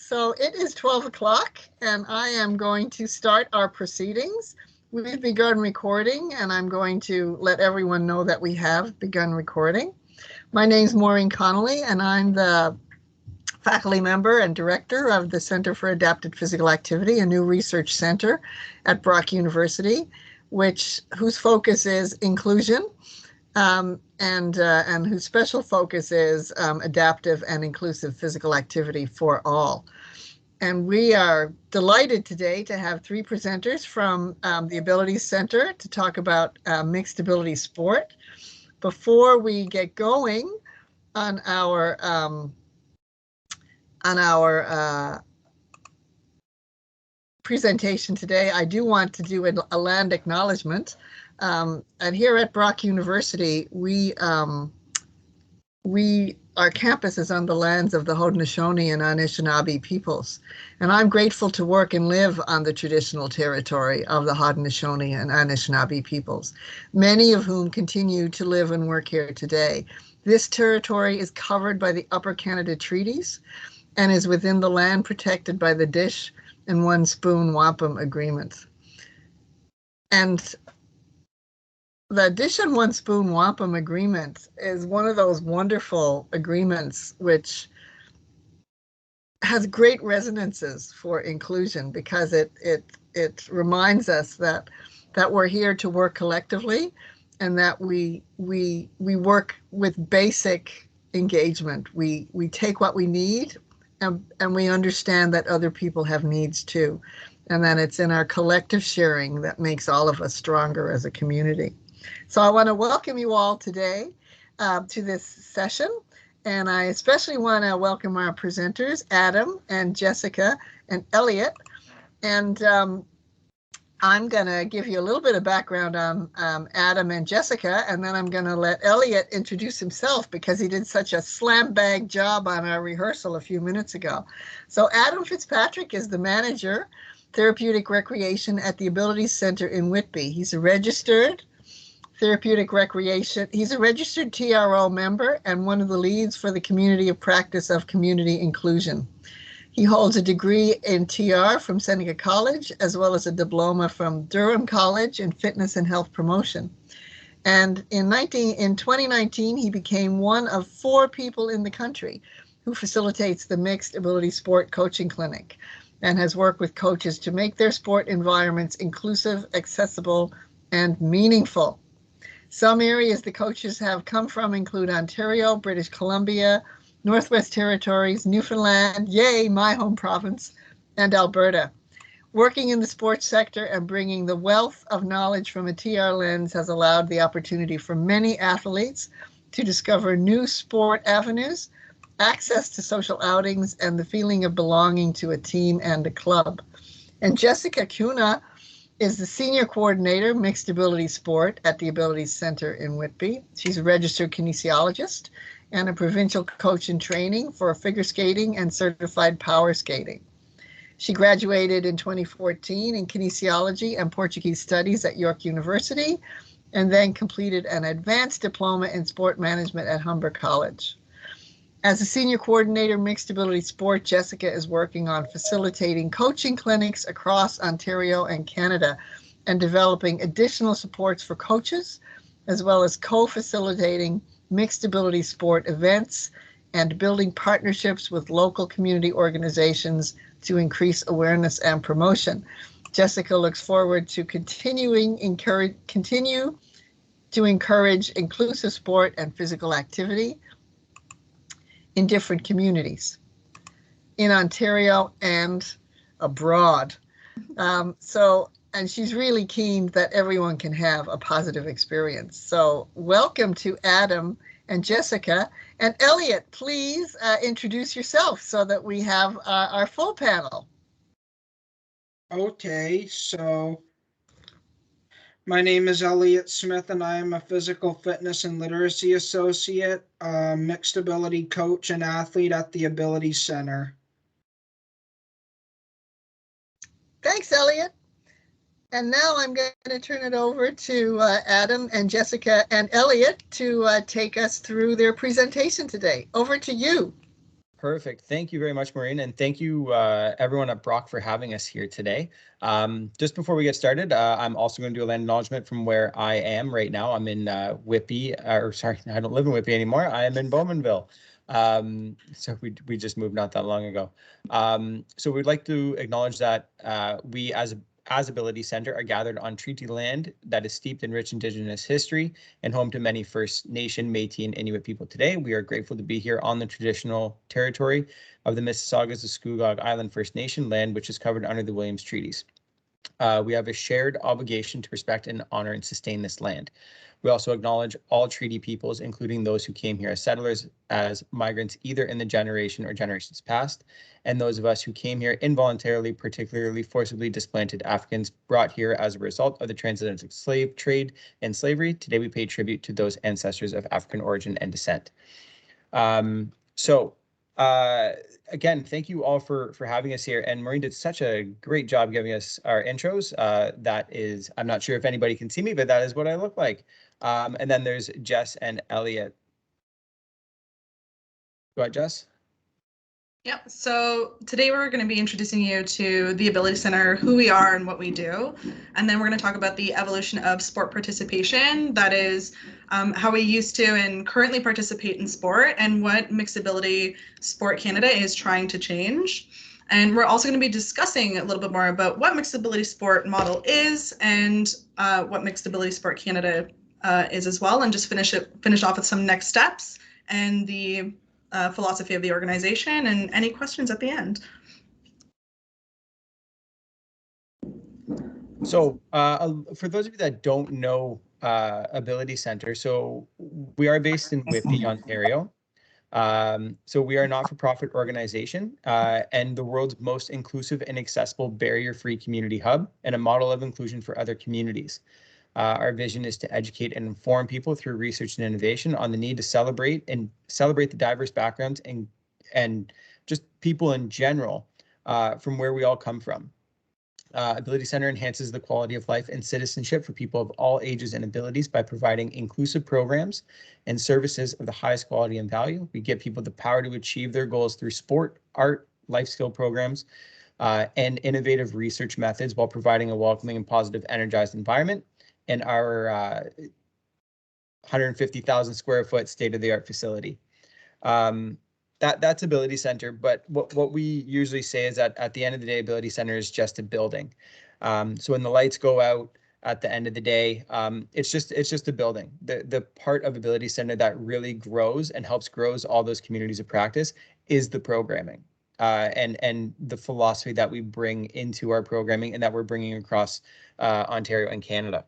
So it is 12 o'clock and I am going to start our proceedings. We've begun recording and I'm going to let everyone know that we have begun recording. My name is Maureen Connolly and I'm the faculty member and director of the Center for Adapted Physical Activity, a new research center at Brock University, whose focus is inclusion and whose special focus is adaptive and inclusive physical activity for all. And we are delighted today to have three presenters from the Abilities Center to talk about mixed ability sport. Before we get going on our presentation today, I do want to do a land acknowledgement. And here at Brock University, our campus is on the lands of the Haudenosaunee and Anishinaabe peoples. And I'm grateful to work and live on the traditional territory of the Haudenosaunee and Anishinaabe peoples, many of whom continue to live and work here today. This territory is covered by the Upper Canada Treaties and is within the land protected by the Dish and One Spoon Wampum Agreement. And the Dish and One Spoon Wampum Agreement is one of those wonderful agreements which has great resonances for inclusion because it reminds us that we're here to work collectively and that we work with basic engagement. We take what we need and we understand that other people have needs too. And then it's in our collective sharing that makes all of us stronger as a community. So I want to welcome you all today to this session. And I especially want to welcome our presenters, Adam and Jessica and Elliot. And I'm going to give you a little bit of background on Adam and Jessica, and then I'm going to let Elliot introduce himself because he did such a slam bag job on our rehearsal a few minutes ago. So Adam Fitzpatrick is the manager, therapeutic recreation at the Abilities Center in Whitby. He's a registered therapeutic recreation. He's a registered TRO member and one of the leads for the community of practice of community inclusion. He holds a degree in TR from Seneca College, as well as a diploma from Durham College in fitness and health promotion. And in 2019, he became one of 4 people in the country who facilitates the Mixed Ability Sport Coaching Clinic and has worked with coaches to make their sport environments inclusive, accessible, and meaningful. Some areas the coaches have come from include Ontario, British Columbia, Northwest Territories, Newfoundland, yay, my home province, and Alberta. Working in the sports sector and bringing the wealth of knowledge from a TR lens has allowed the opportunity for many athletes to discover new sport avenues, access to social outings, and the feeling of belonging to a team and a club. And Jessica Cunha is the Senior Coordinator, Mixed Ability Sport at the Abilities Center in Whitby. She's a registered kinesiologist and a provincial coach in training for figure skating and certified power skating. She graduated in 2014 in kinesiology and Portuguese studies at York University, and then completed an advanced diploma in sport management at Humber College. As a senior coordinator, Mixed Ability Sport, Jessica is working on facilitating coaching clinics across Ontario and Canada and developing additional supports for coaches, as well as co-facilitating mixed ability sport events and building partnerships with local community organizations to increase awareness and promotion. Jessica looks forward to continue to encourage inclusive sport and physical activity in different communities in Ontario and abroad. And she's really keen that everyone can have a positive experience. So welcome to Adam and Jessica. And Elliot, please introduce yourself so that we have our full panel. Okay, so my name is Elliot Smith and I am a physical fitness and literacy associate, mixed ability coach and athlete at the Abilities Center. Thanks, Elliot. And now I'm going to turn it over to Adam and Jessica and Elliot to take us through their presentation today. Over to you. Perfect. Thank you very much, Maureen. And thank you, everyone at Brock, for having us here today. Just before we get started, I'm also going to do a land acknowledgement from where I am right now. I'm in Whitby, or sorry, I don't live in Whitby anymore. I am in Bowmanville. So we just moved not that long ago. So we'd like to acknowledge that we as Ability Center are gathered on treaty land that is steeped in rich Indigenous history and home to many First Nation, Métis, and Inuit people today. We are grateful to be here on the traditional territory of the Mississaugas of Scugog Island First Nation land, which is covered under the Williams Treaties. We have a shared obligation to respect and honor and sustain this land. We also acknowledge all treaty peoples, including those who came here as settlers, as migrants, either in the generation or generations past, and those of us who came here involuntarily, particularly forcibly displanted Africans brought here as a result of the transatlantic slave trade and slavery. Today, we pay tribute to those ancestors of African origin and descent. Again, thank you all for having us here. And Maureen did such a great job giving us our intros. That is, I'm not sure if anybody can see me, but that is what I look like. And then there's Jess and Elliot. Go ahead, Jess. Yep. So today we're going to be introducing you to the Ability Center, who we are and what we do. And then we're going to talk about the evolution of sport participation. That is how we used to and currently participate in sport and what Mixability Sport Canada is trying to change. And we're also going to be discussing a little bit more about what Mixability Sport model is and what Mixability Sport Canada is as well, and just finish off with some next steps and the philosophy of the organization, and any questions at the end. So for those of you that don't know Ability Center, so we are based in Whitby, Ontario. So we are a not-for-profit organization and the world's most inclusive and accessible barrier-free community hub and a model of inclusion for other communities. Our vision is to educate and inform people through research and innovation on the need to celebrate the diverse backgrounds and just people in general from where we all come from. Ability Center enhances the quality of life and citizenship for people of all ages and abilities by providing inclusive programs and services of the highest quality and value. We give people the power to achieve their goals through sport, art, life skill programs, and innovative research methods while providing a welcoming and positive, energized environment. And our 150,000 square foot state-of-the-art facility. That's Ability Center, but what we usually say is that at the end of the day, Ability Center is just a building. So when the lights go out at the end of the day, it's just a building. The part of Ability Center that really grows and helps grows all those communities of practice is the programming and the philosophy that we bring into our programming and that we're bringing across Ontario and Canada.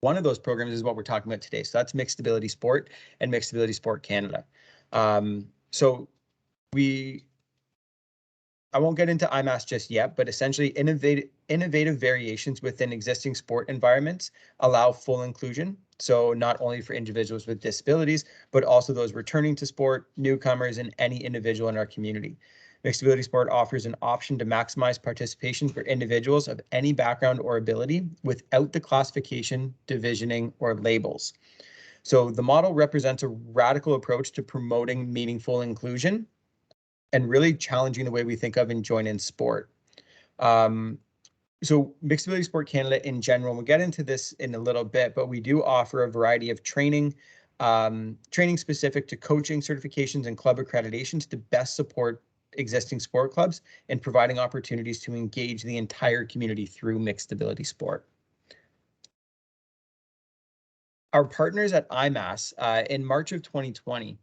One of those programs is what we're talking about today. So that's Mixability Sport and Mixability Sport Canada. So I won't get into IMAS just yet, but essentially innovative variations within existing sport environments allow full inclusion. So not only for individuals with disabilities, but also those returning to sport, newcomers, and any individual in our community. Mixability Sport offers an option to maximize participation for individuals of any background or ability without the classification, divisioning, or labels. So the model represents a radical approach to promoting meaningful inclusion and really challenging the way we think of and join in sport. So Mixability Sport Canada in general, we'll get into this in a little bit, but we do offer a variety of training specific to coaching certifications and club accreditations to best support existing sport clubs and providing opportunities to engage the entire community through Mixability Sport. Our partners at IMAS in March of 2020,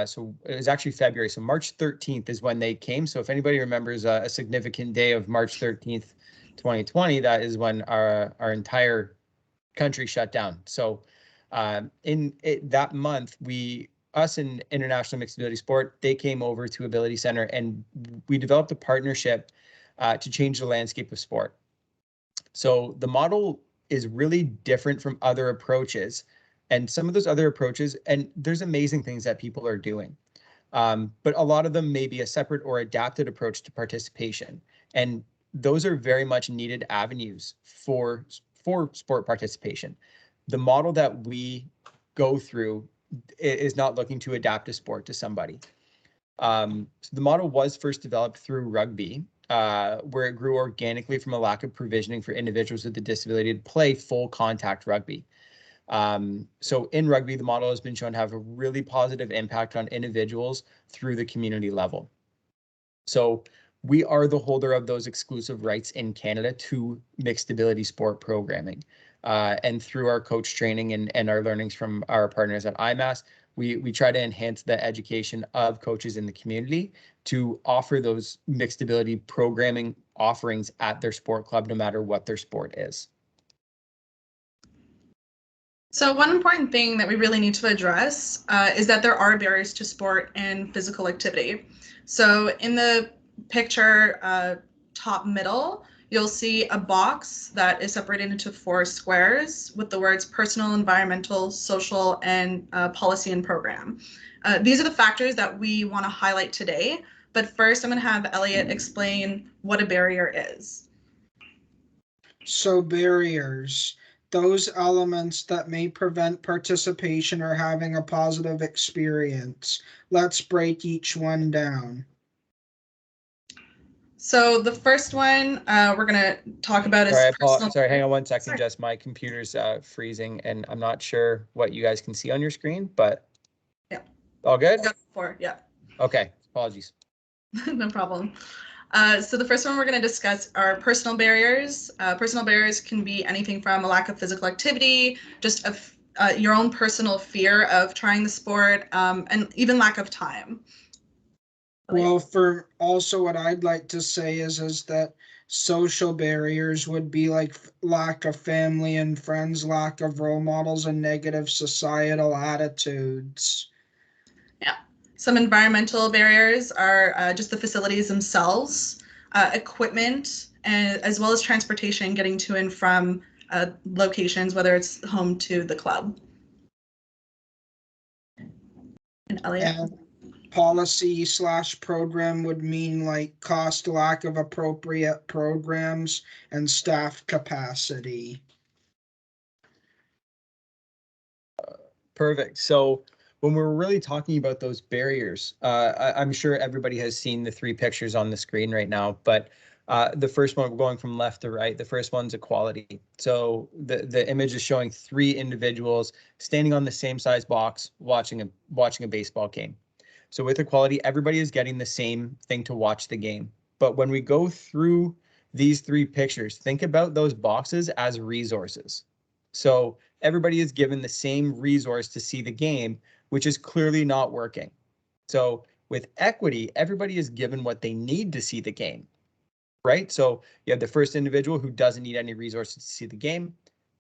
so it was actually February, so March 13th is when they came. So if anybody remembers a significant day of March 13th, 2020, that is when our entire country shut down. So that month, us and International Mixability Sport, they came over to Ability Center and we developed a partnership to change the landscape of sport. So the model is really different from other approaches, and some of those other approaches, and there's amazing things that people are doing, but a lot of them may be a separate or adapted approach to participation, and those are very much needed avenues for sport participation. The model that we go through is not looking to adapt a sport to somebody. So the model was first developed through rugby, where it grew organically from a lack of provisioning for individuals with a disability to play full contact rugby. So in rugby, the model has been shown to have a really positive impact on individuals through the community level. So we are the holder of those exclusive rights in Canada to mixed ability sport programming. And through our coach training and our learnings from our partners at IMAS, we try to enhance the education of coaches in the community to offer those mixed ability programming offerings at their sport club, no matter what their sport is. So one important thing that we really need to address is that there are barriers to sport and physical activity. So in the picture, top middle, you'll see a box that is separated into 4 squares with the words personal, environmental, social, and policy and program. These are the factors that we want to highlight today. But first, I'm going to have Elliot explain what a barrier is. So barriers, those elements that may prevent participation or having a positive experience. Let's break each one down. So the first one we're going to talk about is personal. Sorry, hang on one second, Jess. My computer's freezing, and I'm not sure what you guys can see on your screen, but yeah, all good? Yeah. Okay, apologies. No problem. So the first one we're going to discuss are personal barriers. Personal barriers can be anything from a lack of physical activity, just your own personal fear of trying the sport, and even lack of time. Well, for also what I'd like to say is that social barriers would be like lack of family and friends, lack of role models, and negative societal attitudes. Yeah. Some environmental barriers are just the facilities themselves, equipment, and as well as transportation getting to and from locations, whether it's home to the club. And Elliot. And policy/program would mean like cost, lack of appropriate programs, and staff capacity. Perfect. So when we're really talking about those barriers, I'm sure everybody has seen the 3 pictures on the screen right now, but the first one, we're going from left to right. The first one's equality. So the image is showing 3 individuals standing on the same size box, watching a baseball game. So with equality, everybody is getting the same thing to watch the game. But when we go through these 3 pictures, think about those boxes as resources. So everybody is given the same resource to see the game, which is clearly not working. So with equity, everybody is given what they need to see the game, right? So you have the first individual who doesn't need any resources to see the game.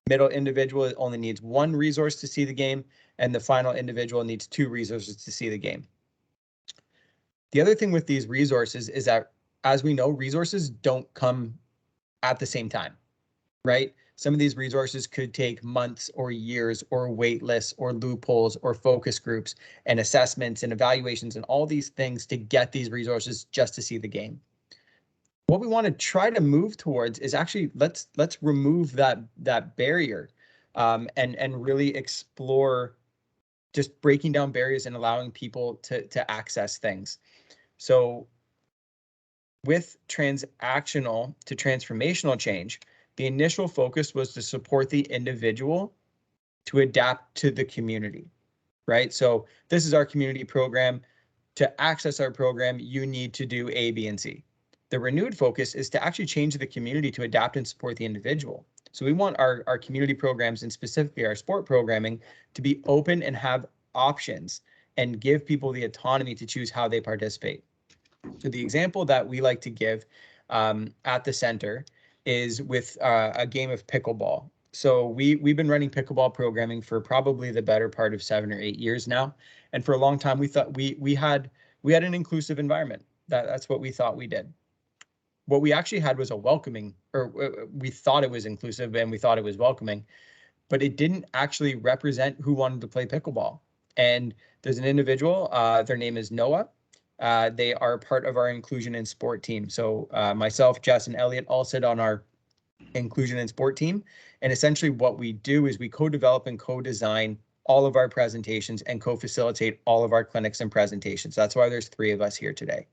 Middle individual only needs 1 resource to see the game, and the final individual needs 2 resources to see the game. The other thing with these resources is that, as we know, resources don't come at the same time, right? Some of these resources could take months or years or wait lists or loopholes or focus groups and assessments and evaluations and all these things to get these resources just to see the game. What we want to try to move towards is actually let's remove that barrier and really explore just breaking down barriers and allowing people to access things. So with transactional to transformational change, the initial focus was to support the individual to adapt to the community, right? So this is our community program. To access our program, you need to do A, B, and C. The renewed focus is to actually change the community to adapt and support the individual. So we want our community programs, and specifically our sport programming, to be open and have options and give people the autonomy to choose how they participate. So the example that we like to give at the center is with a game of pickleball. So we've been running pickleball programming for probably the better part of 7 or 8 years now. And for a long time, we thought we had an inclusive environment. That's what we thought we did. What we actually had was a welcoming, or we thought it was inclusive and we thought it was welcoming, but it didn't actually represent who wanted to play pickleball. And there's an individual, their name is Noah. They are part of our inclusion and sport team. So myself, Jess, and Elliot all sit on our inclusion and sport team. And essentially what we do is we co-develop and co-design all of our presentations and co-facilitate all of our clinics and presentations. That's why there's 3 of us here today.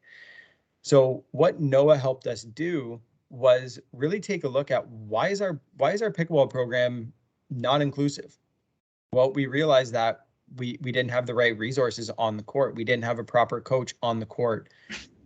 So what NOAA helped us do was really take a look at why is our pickleball program not inclusive? Well, we realized that we didn't have the right resources on the court. We didn't have a proper coach on the court.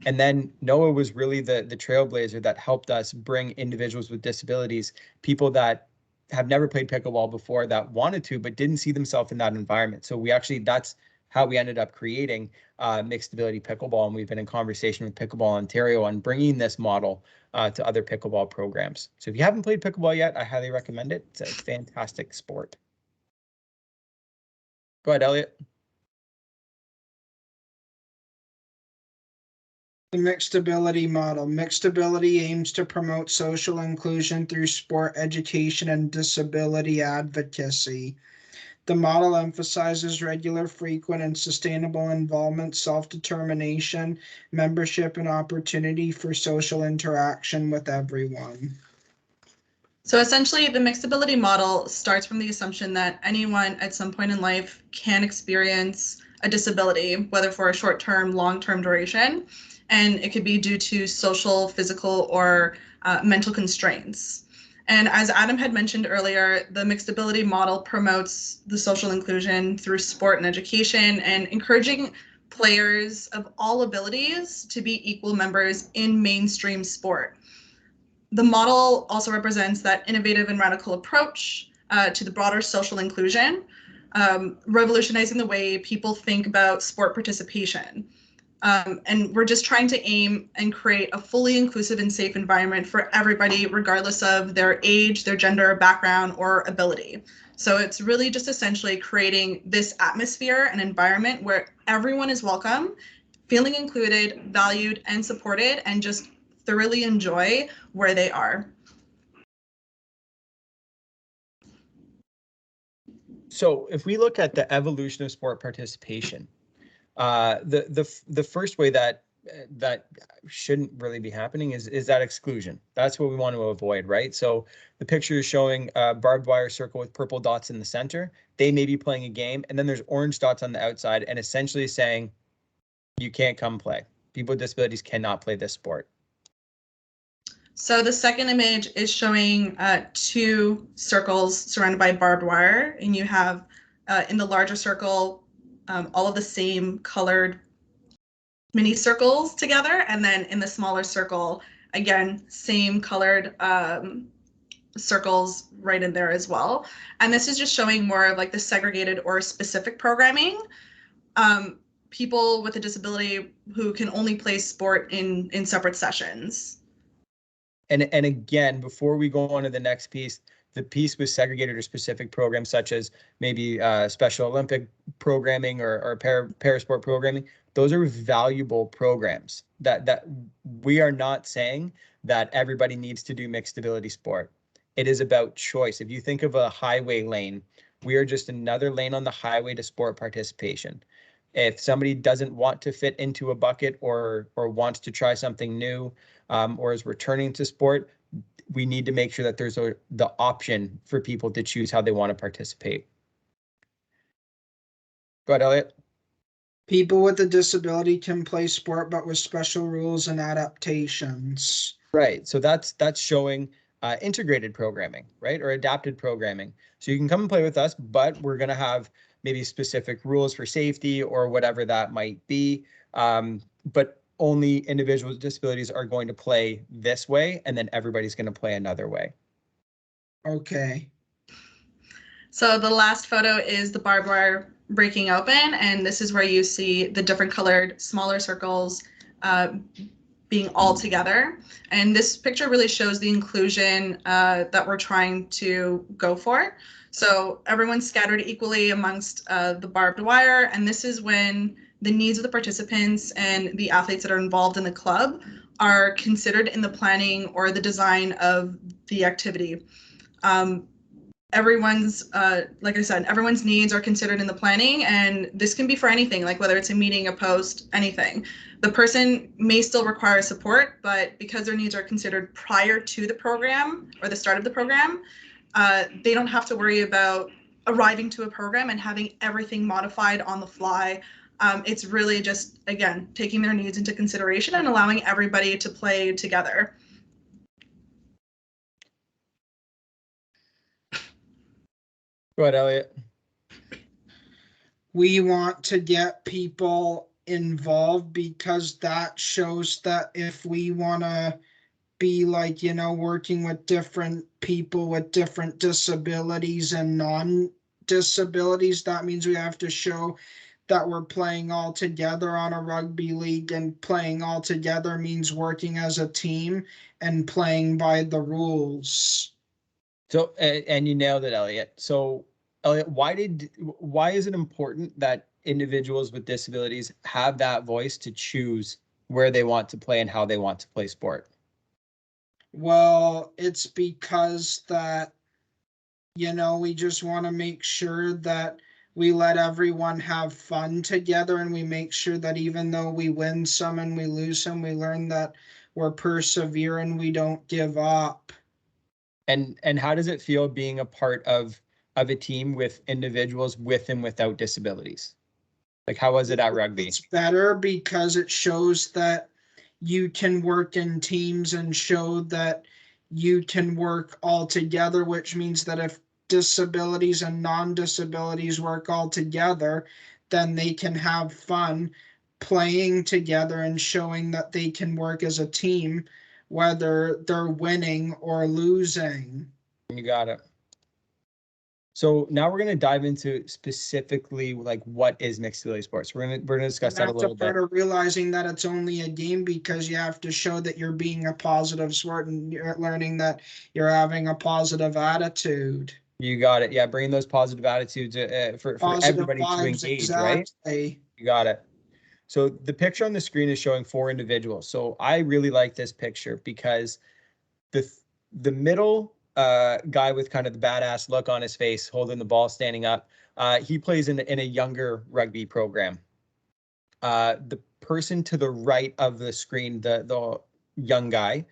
And then NOAA was really the trailblazer that helped us bring individuals with disabilities, people that have never played pickleball before, that wanted to, but didn't see themselves in that environment. So that's how we ended up creating Mixability Pickleball. And we've been in conversation with Pickleball Ontario on bringing this model to other pickleball programs. So if you haven't played pickleball yet, I highly recommend it. It's a fantastic sport. Go ahead, Elliot. The Mixability model. Mixability aims to promote social inclusion through sport education and disability advocacy. The model emphasizes regular, frequent, and sustainable involvement, self-determination, membership, and opportunity for social interaction with everyone. So essentially, the mixability model starts from the assumption that anyone at some point in life can experience a disability, whether for a short-term, long-term duration, and it could be due to social, physical, or mental constraints. And as Adam had mentioned earlier, the mixability model promotes the social inclusion through sport and education and encouraging players of all abilities to be equal members in mainstream sport. The model also represents that innovative and radical approach to the broader social inclusion, revolutionizing the way people think about sport participation. And we're just trying to aim and create a fully inclusive and safe environment for everybody, regardless of their age, their gender, background, or ability. So it's really just essentially creating this atmosphere and environment where everyone is welcome, feeling included, valued, and supported, and just thoroughly enjoy where they are. So if we look at the evolution of sport participation, the first way that shouldn't really be happening is that exclusion. That's what we want to avoid, right? So the picture is showing a barbed wire circle with purple dots in the center. They may be playing a game, and then there's orange dots on the outside, and essentially saying you can't come play. People with disabilities cannot play this sport. So the second image is showing 2 circles surrounded by barbed wire, and you have in the larger circle all of the same colored mini circles together, and then in the smaller circle, again, same colored circles right in there as well. And this is just showing more of like the segregated or specific programming. People with a disability who can only play sport in separate sessions. And again, before we go on to the next piece, the piece with segregated or specific programs, such as maybe Special Olympic programming or parasport programming, those are valuable programs that we are not saying that everybody needs to do mixed ability sport. It is about choice. If you think of a highway lane, we are just another lane on the highway to sport participation. If somebody doesn't want to fit into a bucket or wants to try something new, or is returning to sport, we need to make sure that there's the option for people to choose how they want to participate. Go ahead, Elliot. People with a disability can play sport, but with special rules and adaptations. Right. So that's showing integrated programming, right, or adapted programming. So you can come and play with us, but we're going to have maybe specific rules for safety or whatever that might be. But only individuals with disabilities are going to play this way, and then everybody's going to play another way. Okay. So the last photo is the barbed wire breaking open, and this is where you see the different colored smaller circles being all together. And this picture really shows the inclusion that we're trying to go for. So everyone's scattered equally amongst the barbed wire, and this is when the needs of the participants and the athletes that are involved in the club are considered in the planning or the design of the activity. Everyone's, like I said, everyone's needs are considered in the planning, and this can be for anything, like whether it's a meeting, a post, anything. The person may still require support, but because their needs are considered prior to the program or the start of the program, they don't have to worry about arriving to a program and having everything modified on the fly. It's really just, again, taking their needs into consideration and allowing everybody to play together. Go ahead, Elliot. We want to get people involved because that shows that if we want to be like, working with different people with different disabilities and non-disabilities, that means we have to show that we're playing all together on a rugby league, and playing all together means working as a team and playing by the rules. So, and you nailed it, Elliot. So, Elliot, why is it important that individuals with disabilities have that voice to choose where they want to play and how they want to play sport? Well, it's because that, we just want to make sure that we let everyone have fun together, and we make sure that even though we win some and we lose some, we learn that we're persevering, we don't give up. And how does it feel being a part of a team with individuals with and without disabilities? Like, how was it at rugby? It's better because it shows that you can work in teams and show that you can work all together, which means that if disabilities and non-disabilities work all together, then they can have fun playing together and showing that they can work as a team, whether they're winning or losing. You got it. So now we're going to dive into specifically like what is mixability sports. We're going to discuss that a little bit. Part of realizing that it's only a game, because you have to show that you're being a positive sport and you're learning that you're having a positive attitude. You got it. Yeah, bringing those positive attitudes for everybody vibes, to engage, exactly. Right? You got it. So the picture on the screen is showing 4 individuals. So I really like this picture because the middle guy with kind of the badass look on his face, holding the ball, standing up, he plays in a younger rugby program. The person to the right of the screen, the young guy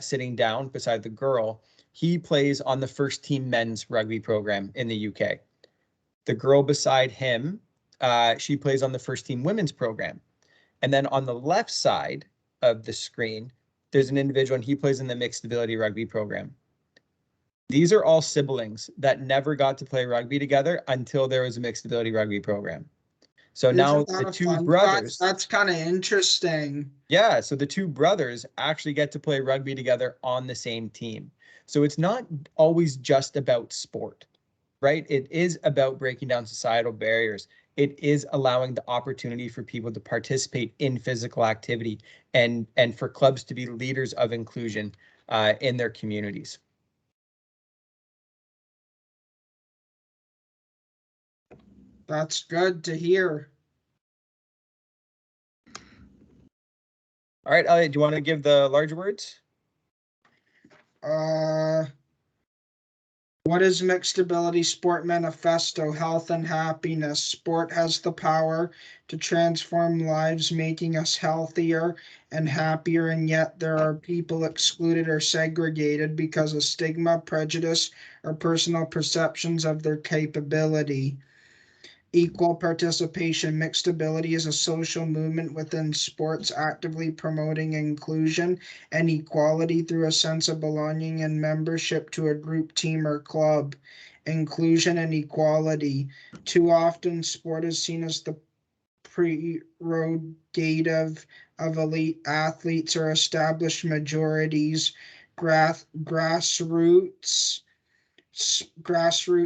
sitting down beside the girl, he plays on the first team men's rugby program in the UK. The girl beside him, she plays on the first team women's program. And then on the left side of the screen, there's an individual and he plays in the Mixability rugby program. These are all siblings that never got to play rugby together until there was a Mixability rugby program. So now the 2 brothers. That's kind of interesting. Yeah, so the 2 brothers actually get to play rugby together on the same team. So it's not always just about sport, right? It is about breaking down societal barriers. It is allowing the opportunity for people to participate in physical activity and for clubs to be leaders of inclusion in their communities. That's good to hear. All right, Elliot, do you want to give the larger words? What is Mixability Sport Manifesto? Health and happiness. Sport has the power to transform lives, making us healthier and happier, and yet there are people excluded or segregated because of stigma, prejudice, or personal perceptions of their capability. Equal participation. Mixability is a social movement within sports actively promoting inclusion and equality through a sense of belonging and membership to a group, team, or club. Inclusion and equality. Too often, sport is seen as the prerogative of elite athletes or established majorities. Grassroots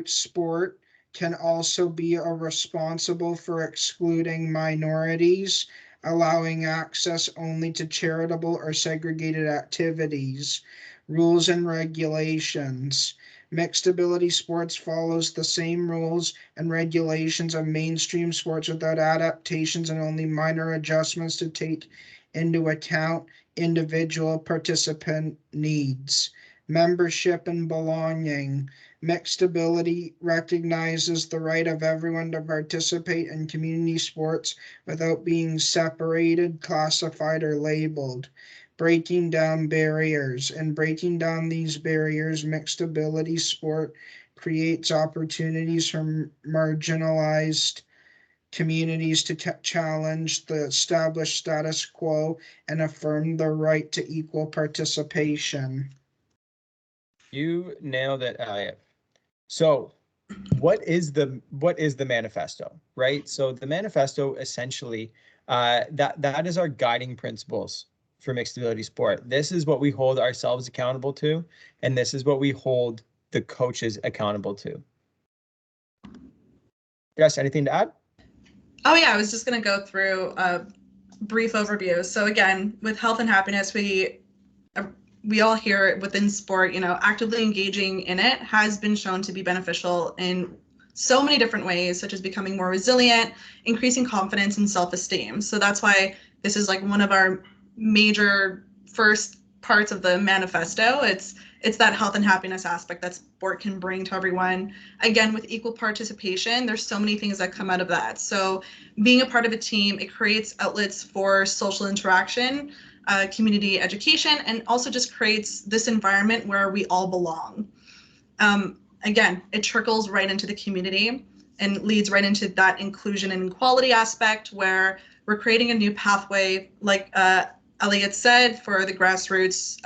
sport can also be responsible for excluding minorities, allowing access only to charitable or segregated activities. Rules and regulations. Mixability sports follows the same rules and regulations of mainstream sports without adaptations and only minor adjustments to take into account individual participant needs. Membership and belonging. Mixability recognizes the right of everyone to participate in community sports without being separated, classified, or labeled. Breaking down barriers. In breaking down these barriers, Mixability sport creates opportunities for marginalized communities to challenge the established status quo and affirm the right to equal participation. You nailed it, Elliot. So what is the manifesto, right? So the manifesto essentially, that is our guiding principles for mixed ability sport. This is what we hold ourselves accountable to, and this is what we hold the coaches accountable to. Jess, anything to add? Oh yeah, I was just going to go through a brief overview. So again, with health and happiness, we all hear within sport, actively engaging in it has been shown to be beneficial in so many different ways, such as becoming more resilient, increasing confidence and self-esteem. So that's why this is like one of our major first parts of the manifesto. It's that health and happiness aspect that sport can bring to everyone. Again, with equal participation, there's so many things that come out of that. So being a part of a team, it creates outlets for social interaction, community education, and also just creates this environment where we all belong. Again, it trickles right into the community and leads right into that inclusion and equality aspect where we're creating a new pathway, like Elliot said, for the grassroots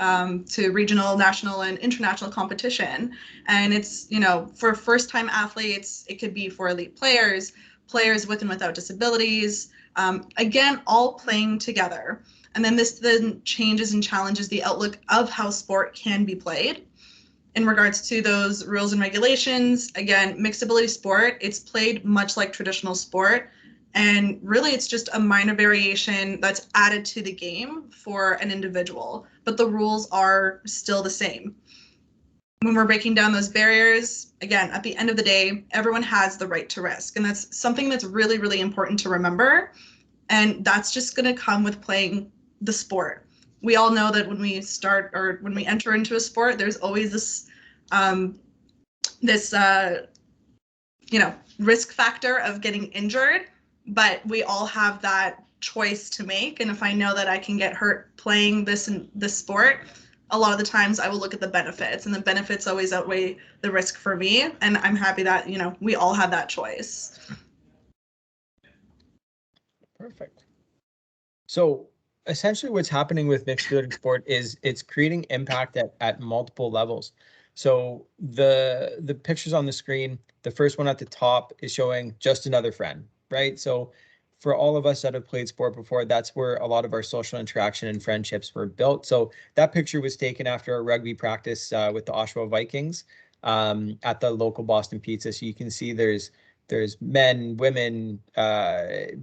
to regional, national, and international competition. And it's, for first-time athletes, it could be for elite players, players with and without disabilities, again, all playing together. And then this then changes and challenges the outlook of how sport can be played. In regards to those rules and regulations, again, mixed ability sport, it's played much like traditional sport. And really, it's just a minor variation that's added to the game for an individual, but the rules are still the same. When we're breaking down those barriers, again, at the end of the day, everyone has the right to risk. And that's something that's really, really important to remember. And that's just going to come with playing the sport. We all know that when we start or when we enter into a sport, there's always this risk factor of getting injured, but we all have that choice to make. And if I know that I can get hurt playing this sport, a lot of the times I will look at the benefits, and the benefits always outweigh the risk for me. And I'm happy that, we all have that choice. Perfect. So essentially what's happening with mixed ability sport is it's creating impact at multiple levels. So the pictures on the screen, the first one at the top is showing just another friend, right? So for all of us that have played sport before, that's where a lot of our social interaction and friendships were built. So that picture was taken after a rugby practice with the Oshawa Vikings at the local Boston Pizza. So you can see there's men, women,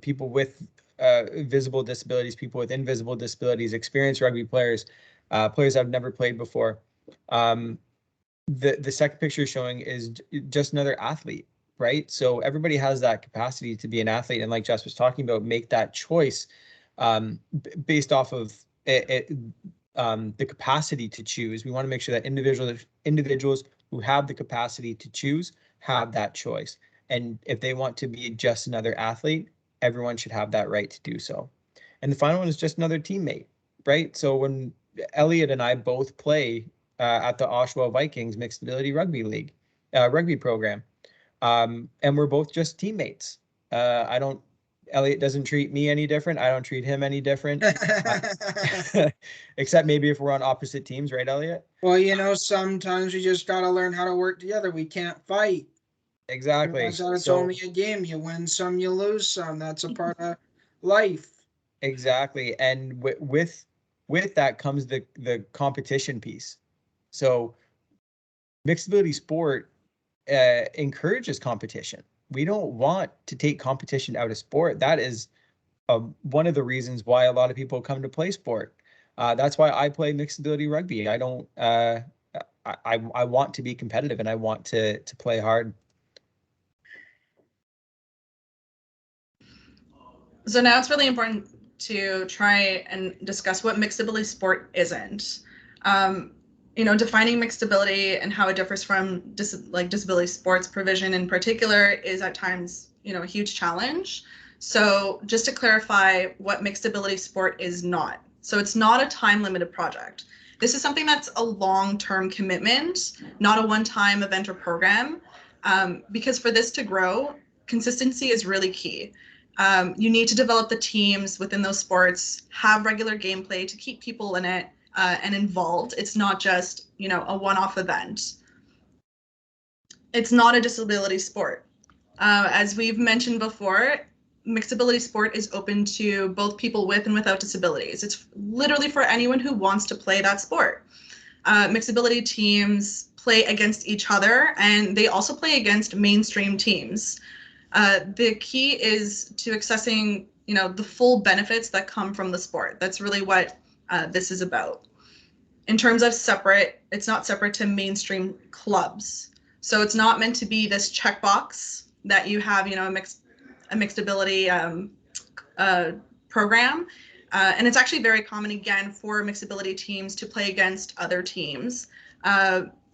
people with visible disabilities, people with invisible disabilities, experienced rugby players, players that have never played before. The second picture showing is just another athlete, right? So everybody has that capacity to be an athlete, and like Jess was talking about, make that choice based off of the capacity to choose. We want to make sure that individuals who have the capacity to choose have that choice. And if they want to be just another athlete, everyone should have that right to do so. And the final one is just another teammate, right? So when Elliot and I both play at the Oshawa Vikings Mixed Ability Rugby League, rugby program, and we're both just teammates. Elliot doesn't treat me any different. I don't treat him any different. Except maybe if we're on opposite teams, right, Elliot? Well, sometimes we just got to learn how to work together. We can't fight. Exactly. It's only a game. You win some, you lose some. That's a part of life. Exactly. And with that comes the competition piece. So mixed ability sport encourages competition. We don't want to take competition out of sport. That is one of the reasons why a lot of people come to play sport. That's why I play mixed ability rugby. I don't. I want to be competitive, and I want to play hard. So now it's really important to try and discuss what mixed ability sport isn't. Defining mixed ability and how it differs from disability sports provision in particular is at times, a huge challenge. So just to clarify what mixed ability sport is not. So it's not a time-limited project. This is something that's a long-term commitment, not a one-time event or program, because for this to grow, consistency is really key. You need to develop the teams within those sports, have regular gameplay to keep people in it and involved. It's not just, a one-off event. It's not a disability sport. As we've mentioned before, mixability sport is open to both people with and without disabilities. It's literally for anyone who wants to play that sport. Mixability teams play against each other, and they also play against mainstream teams. The key is to accessing, the full benefits that come from the sport. That's really what this is about. In terms of separate, it's not separate to mainstream clubs. So it's not meant to be this checkbox that you have, a mixability program. And it's actually very common, again, for mixability teams to play against other teams.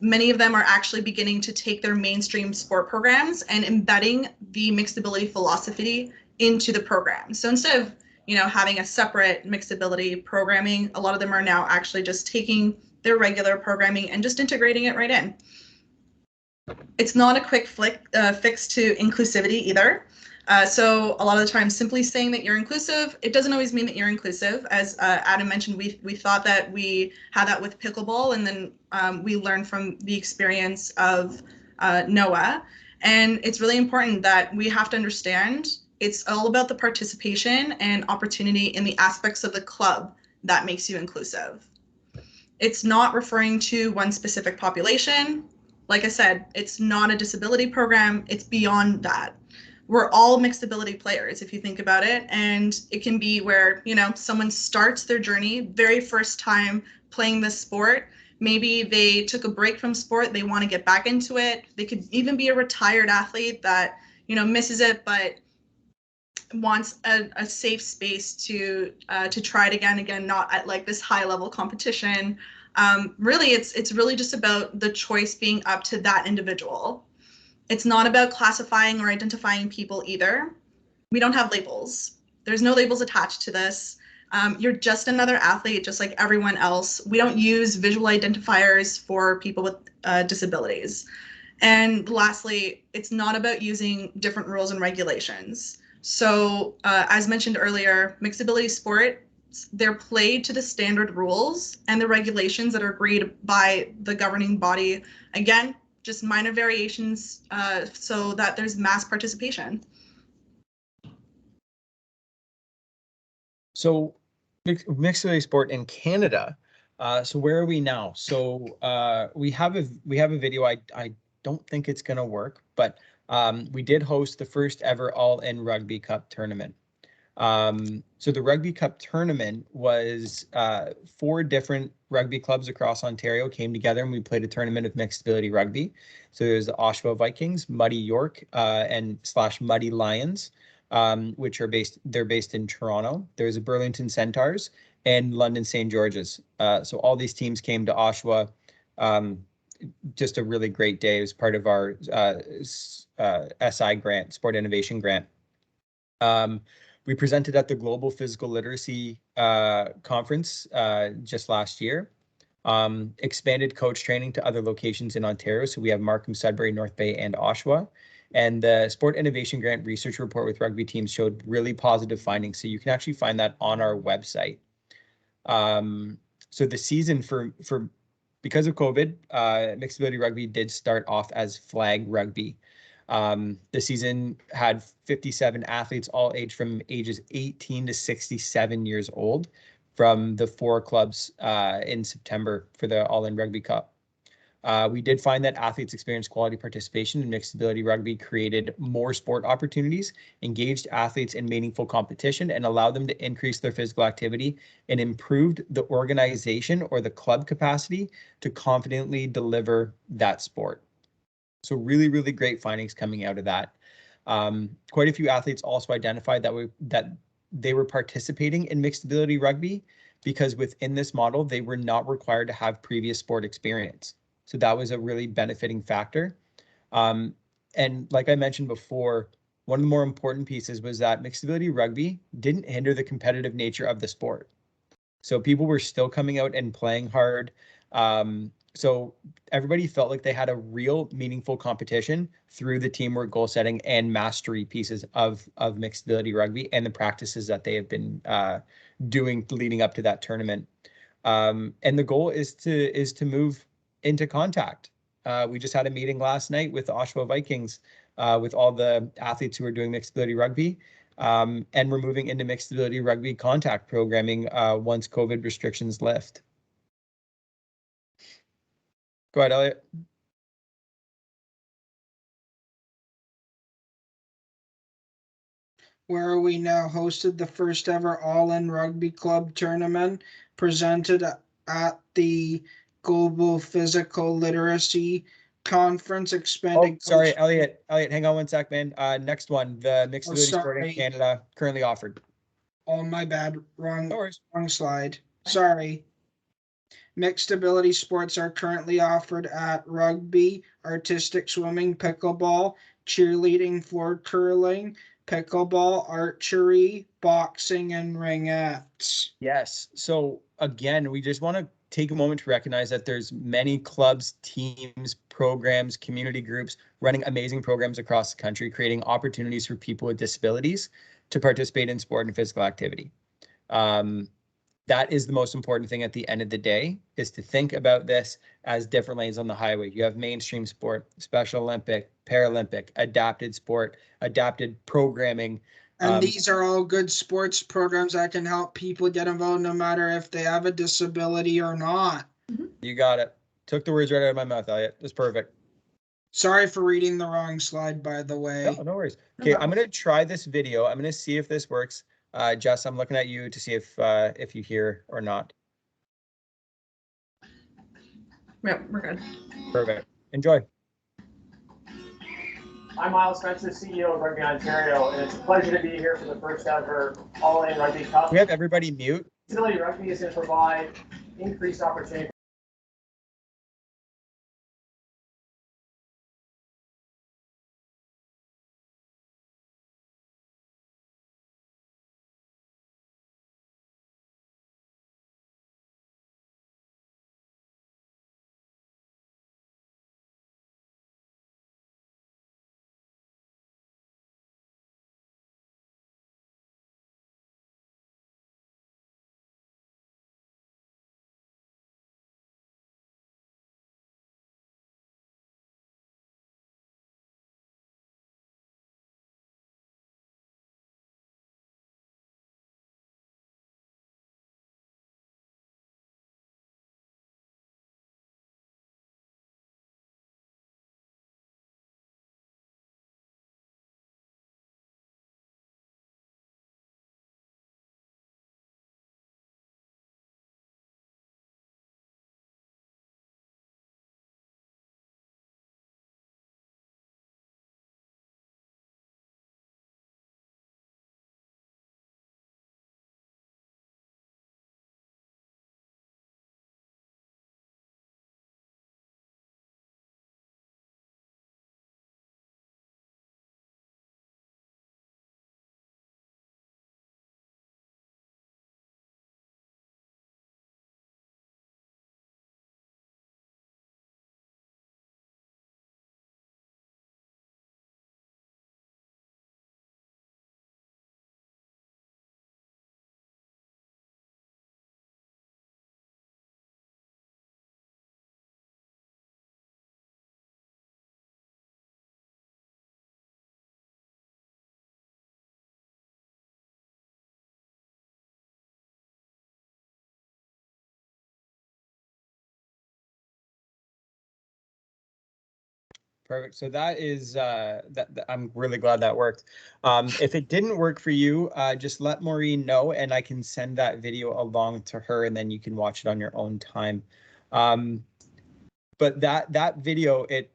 Many of them are actually beginning to take their mainstream sport programs and embedding the mixability philosophy into the program. So instead of, having a separate mixability programming, a lot of them are now actually just taking their regular programming and just integrating it right in. It's not a quick fix to inclusivity either. So a lot of the time, simply saying that you're inclusive, it doesn't always mean that you're inclusive. As Adam mentioned, we thought that we had that with pickleball, and then we learned from the experience of Noah. And it's really important that we have to understand it's all about the participation and opportunity in the aspects of the club that makes you inclusive. It's not referring to one specific population. Like I said, it's not a disability program. It's beyond that. We're all mixed ability players, if you think about it. And it can be where, someone starts their journey, very first time playing this sport. Maybe they took a break from sport. They want to get back into it. They could even be a retired athlete that, misses it, but wants a safe space to try it again, not at like this high level competition. Really, it's really just about the choice being up to that individual. It's not about classifying or identifying people either. We don't have labels. There's no labels attached to this. You're just another athlete, just like everyone else. We don't use visual identifiers for people with disabilities. And lastly, it's not about using different rules and regulations. So as mentioned earlier, mixability sport, they're played to the standard rules and the regulations that are agreed by the governing body. Again, just minor variations so that there's mass participation. So mixability sport in Canada. So where are we now? So we have a video. I don't think it's going to work, but we did host the first ever all-in Rugby Cup Tournament. So the Rugby Cup Tournament was 4 different rugby clubs across Ontario came together, and we played a tournament of mixability rugby. So there's the Oshawa Vikings, Muddy York, and / Muddy Lions, which are based in Toronto. There's the Burlington Centaurs and London St. George's. So all these teams came to Oshawa. Just a really great day. It was part of our SI grant, Sport Innovation Grant. We presented at the Global Physical Literacy Conference just last year. Expanded coach training to other locations in Ontario. So we have Markham, Sudbury, North Bay, and Oshawa. And the Sport Innovation Grant research report with rugby teams showed really positive findings. So you can actually find that on our website. So the season because of COVID, mixability rugby did start off as flag rugby. The season had 57 athletes, all aged from ages 18 to 67 years old, from the 4 clubs in September for the All-In Rugby Cup. We did find that athletes experienced quality participation in mixability rugby, created more sport opportunities, engaged athletes in meaningful competition, and allowed them to increase their physical activity, and improved the organization or the club capacity to confidently deliver that sport. So really, really great findings coming out of that. Quite a few athletes also identified that they were participating in mixability rugby because within this model, they were not required to have previous sport experience. So that was a really benefiting factor. And like I mentioned before, one of the more important pieces was that mixability rugby didn't hinder the competitive nature of the sport. So people were still coming out and playing hard. So everybody felt like they had a real meaningful competition through the teamwork, goal setting, and mastery pieces of mixability rugby and the practices that they have been doing leading up to that tournament. And the goal is to move into contact. We just had a meeting last night with the Oshawa Vikings with all the athletes who are doing mixability rugby. And we're moving into mixability rugby contact programming once COVID restrictions lift. Go ahead, Elliot. Where we now hosted the first ever All-In Rugby Club Tournament presented at the Global Physical Literacy Conference. Expanding. Oh, sorry, Elliot. Elliot, hang on one sec, man. Next one, the Mixability Sport in Canada currently offered. Oh, my bad. Wrong slide. Fine. Sorry. Mixed ability sports are currently offered at rugby, artistic swimming, pickleball, cheerleading, floor curling, pickleball, archery, boxing, and ringettes. Yes. So again, we just want to take a moment to recognize that there's many clubs, teams, programs, community groups running amazing programs across the country, creating opportunities for people with disabilities to participate in sport and physical activity. That is the most important thing at the end of the day, is to think about this as different lanes on the highway. You have mainstream sport, Special Olympic, Paralympic, adapted sport, adapted programming. And these are all good sports programs that can help people get involved no matter if they have a disability or not. You got it. Took the words right out of my mouth, Elliot. That's perfect. Sorry for reading the wrong slide, by the way. No worries. Okay, I'm going to try this video. I'm going to see if this works. Jess, I'm looking at you to see if you hear or not. Yep, we're good. Perfect. Enjoy. I'm Miles Spencer, CEO of Rugby Ontario, and it's a pleasure to be here for the first ever All-In Rugby Cup. We have everybody mute. Disability Rugby is going to provide increased opportunity. Perfect. So that is that I'm really glad that worked. If it didn't work for you, just let Maureen know and I can send that video along to her and then you can watch it on your own time. But that video, it,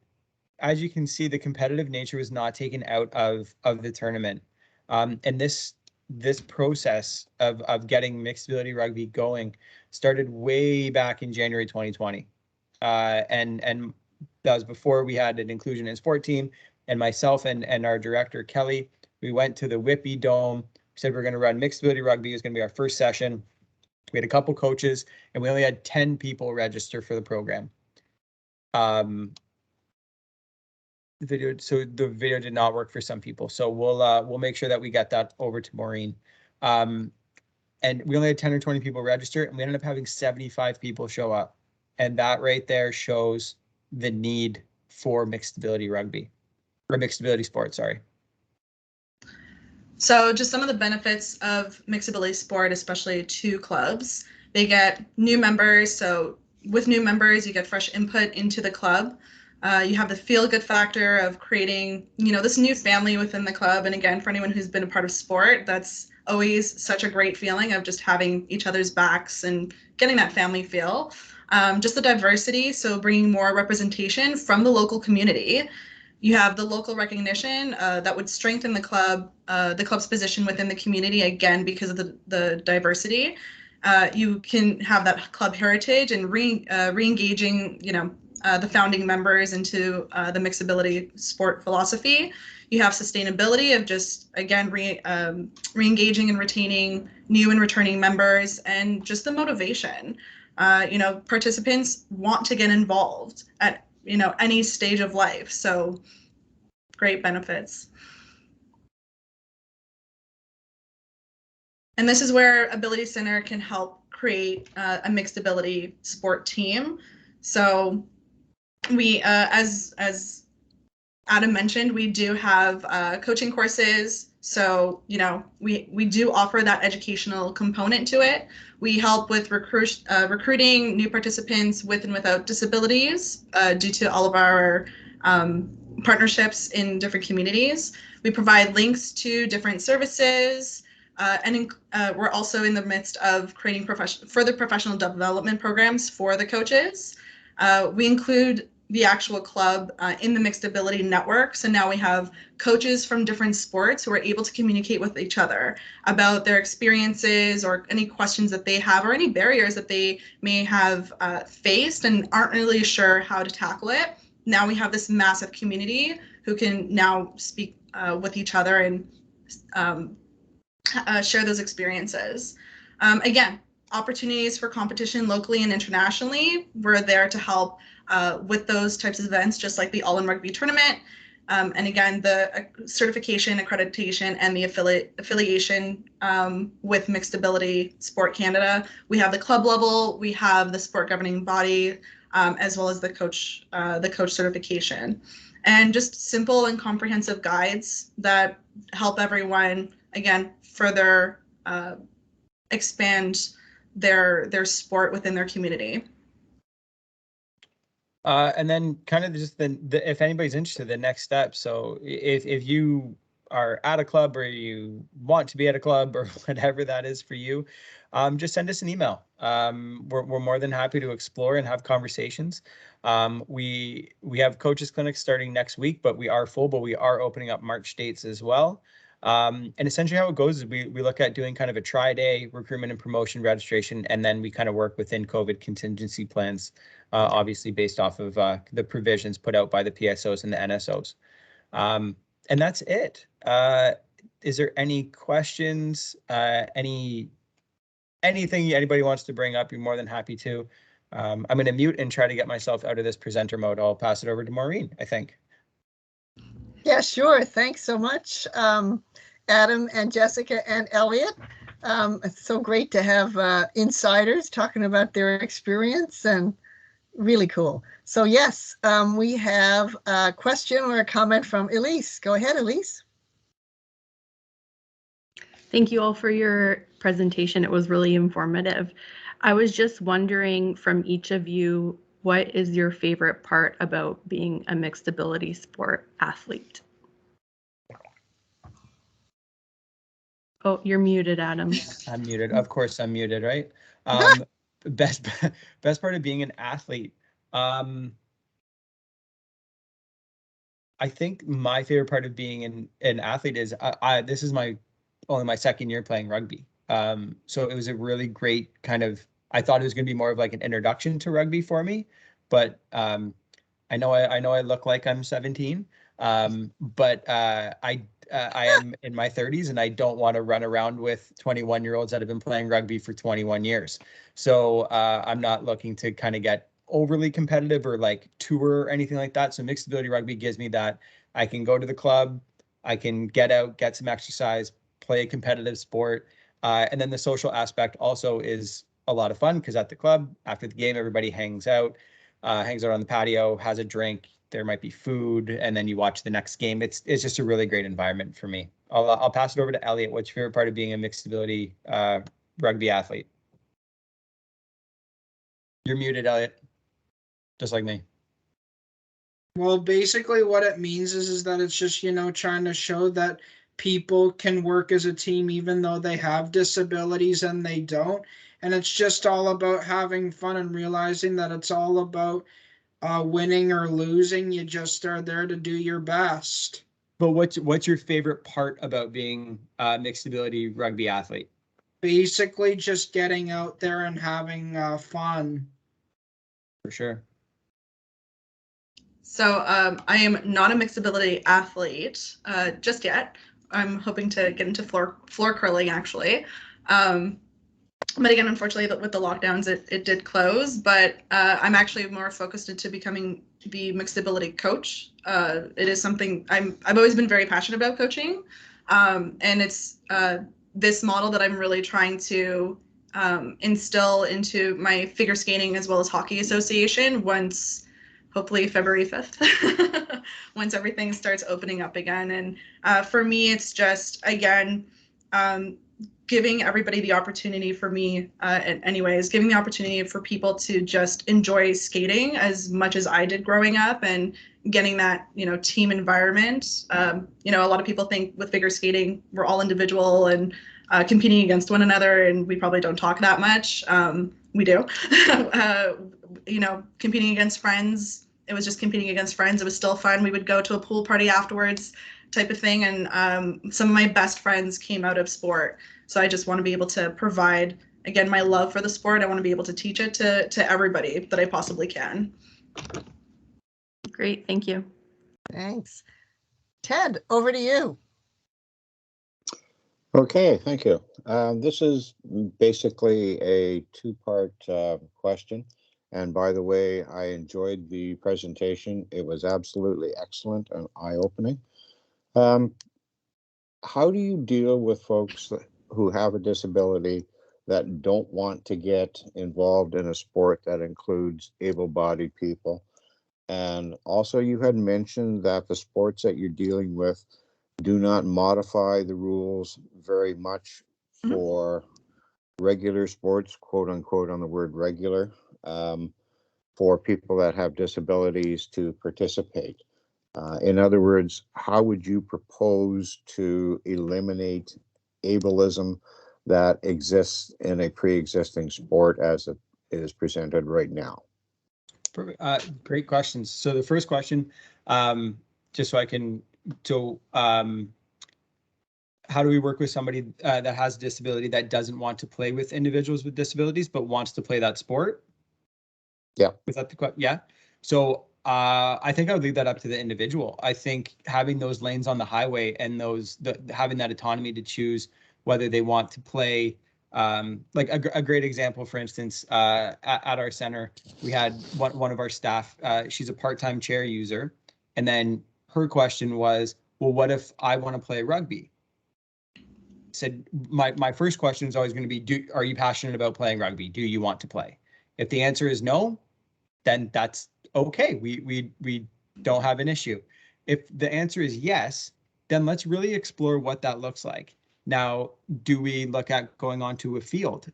as you can see, the competitive nature was not taken out of the tournament. And this process of getting mixability rugby going started way back in January 2020. And that was before we had an inclusion in sport team, and myself and our director, Kelly, we went to the Whippy Dome, said we're going to run mixability rugby. It was going to be our first session. We had a couple coaches, and we only had 10 people register for the program. The video did not work for some people, so we'll make sure that we get that over to Maureen. And we only had 10 or 20 people register, and we ended up having 75 people show up. And that right there shows the need for mixability rugby, or mixability sport, sorry. So just some of the benefits of mixability sport, especially to clubs. They get new members. So with new members, you get fresh input into the club. You have the feel-good factor of creating, this new family within the club. And again, for anyone who's been a part of sport, that's always such a great feeling of just having each other's backs and getting that family feel. Just the diversity, so bringing more representation from the local community. You have the local recognition that would strengthen the club's position within the community, again, because of the diversity. You can have that club heritage and re-engaging, the founding members into the mixability sport philosophy. You have sustainability of just, again, re-engaging and retaining new and returning members, and just the motivation. Participants want to get involved at any stage of life. So great benefits. And this is where Ability Center can help create a mixed ability sport team. So we, as Adam mentioned, we do have coaching courses. So, we do offer that educational component to it. We help with recruiting new participants with and without disabilities due to all of our partnerships in different communities. We provide links to different services, and we're also in the midst of creating further professional development programs for the coaches. We include the actual club in the mixed ability network. So now we have coaches from different sports who are able to communicate with each other about their experiences or any questions that they have or any barriers that they may have faced and aren't really sure how to tackle it. Now we have this massive community who can now speak with each other and share those experiences. Again, opportunities for competition locally and internationally. We're there to help with those types of events, just like the All-in Rugby Tournament. And again, the certification, accreditation, and the affiliation with Mixed Ability Sport Canada. We have the club level, we have the sport governing body, as well as the coach certification. And just simple and comprehensive guides that help everyone, again, further expand their sport within their community. And then kind of just if anybody's interested, the next step. So if you are at a club or you want to be at a club or whatever that is for you, just send us an email. We're more than happy to explore and have conversations. We have coaches clinics starting next week, but we are full, but we are opening up March dates as well. And essentially how it goes is we look at doing kind of a tri-day recruitment and promotion registration, and then we kind of work within COVID contingency plans, obviously based off of the provisions put out by the PSOs and the NSOs. And that's it. Is there any questions, anything anybody wants to bring up? You're more than happy to. I'm going to mute and try to get myself out of this presenter mode. I'll pass it over to Maureen, I think. Yeah, sure. Thanks so much, Adam and Jessica and Elliot. It's so great to have insiders talking about their experience, and really cool. So yes, we have a question or a comment from Elise. Go ahead, Elise. Thank you all for your presentation. It was really informative. I was just wondering from each of you, what is your favorite part about being a mixed ability sport athlete? Oh, you're muted, Adam. I'm muted. Of course I'm muted, right? Best part of being an athlete. I think my favorite part of being an athlete is this is only my second year playing rugby. So it was a really great kind of, I thought it was going to be more of like an introduction to rugby for me, but I know I look like I'm 17, but I I am in my 30s and I don't want to run around with 21-year-olds that have been playing rugby for 21 years. So I'm not looking to kind of get overly competitive or like tour or anything like that. So Mixability Rugby gives me that. I can go to the club, I can get out, get some exercise, play a competitive sport. And then the social aspect also is a lot of fun because at the club, after the game, everybody hangs out on the patio, has a drink. There might be food, and then you watch the next game. It's just a really great environment for me. I'll pass it over to Elliot. What's your favorite part of being a mixed ability rugby athlete? You're muted, Elliot. Just like me. Well, basically what it means is that it's just, trying to show that people can work as a team even though they have disabilities and they don't. And it's just all about having fun and realizing that it's all about winning or losing. You just are there to do your best. But what's your favorite part about being a mixed ability rugby athlete? Basically just getting out there and having fun. For sure. So I am not a mixability athlete just yet. I'm hoping to get into floor curling actually. But again, unfortunately, with the lockdowns, it did close. But I'm actually more focused into becoming the mixability coach. It is something I've always been very passionate about coaching, and it's this model that I'm really trying to instill into my figure skating as well as hockey association once. Hopefully February 5th, once everything starts opening up again. And for me, it's just, again, giving everybody the opportunity for me, giving the opportunity for people to just enjoy skating as much as I did growing up and getting that, team environment. A lot of people think with figure skating, we're all individual and competing against one another, and we probably don't talk that much. We do. Competing against friends. It was just competing against friends. It was still fun. We would go to a pool party afterwards type of thing. And some of my best friends came out of sport. So I just want to be able to provide, again, my love for the sport. I want to be able to teach it to everybody that I possibly can. Great. Thank you. Thanks. Ted, over to you. Okay, thank you. This is basically a two-part question. And by the way, I enjoyed the presentation. It was absolutely excellent and eye-opening. How do you deal with folks who have a disability that don't want to get involved in a sport that includes able-bodied people? And also, you had mentioned that the sports that you're dealing with do not modify the rules very much for regular sports, quote unquote, on the word regular, for people that have disabilities to participate. In other words, how would you propose to eliminate ableism that exists in a pre-existing sport as it is presented right now? Great questions. So the first question, just so I can, how do we work with somebody that has a disability that doesn't want to play with individuals with disabilities, but wants to play that sport? Yeah. Was that the question? Yeah. So I think I would leave that up to the individual. I think having those lanes on the highway and having that autonomy to choose whether they want to play, like a great example, for instance, at our center, we had one of our staff, she's a part-time chair user. And then her question was, well, what if I want to play rugby? Said, my first question is always going to be, are you passionate about playing rugby? Do you want to play? If the answer is no, then that's okay. We don't have an issue. If the answer is yes, then let's really explore what that looks like. Now, do we look at going onto a field?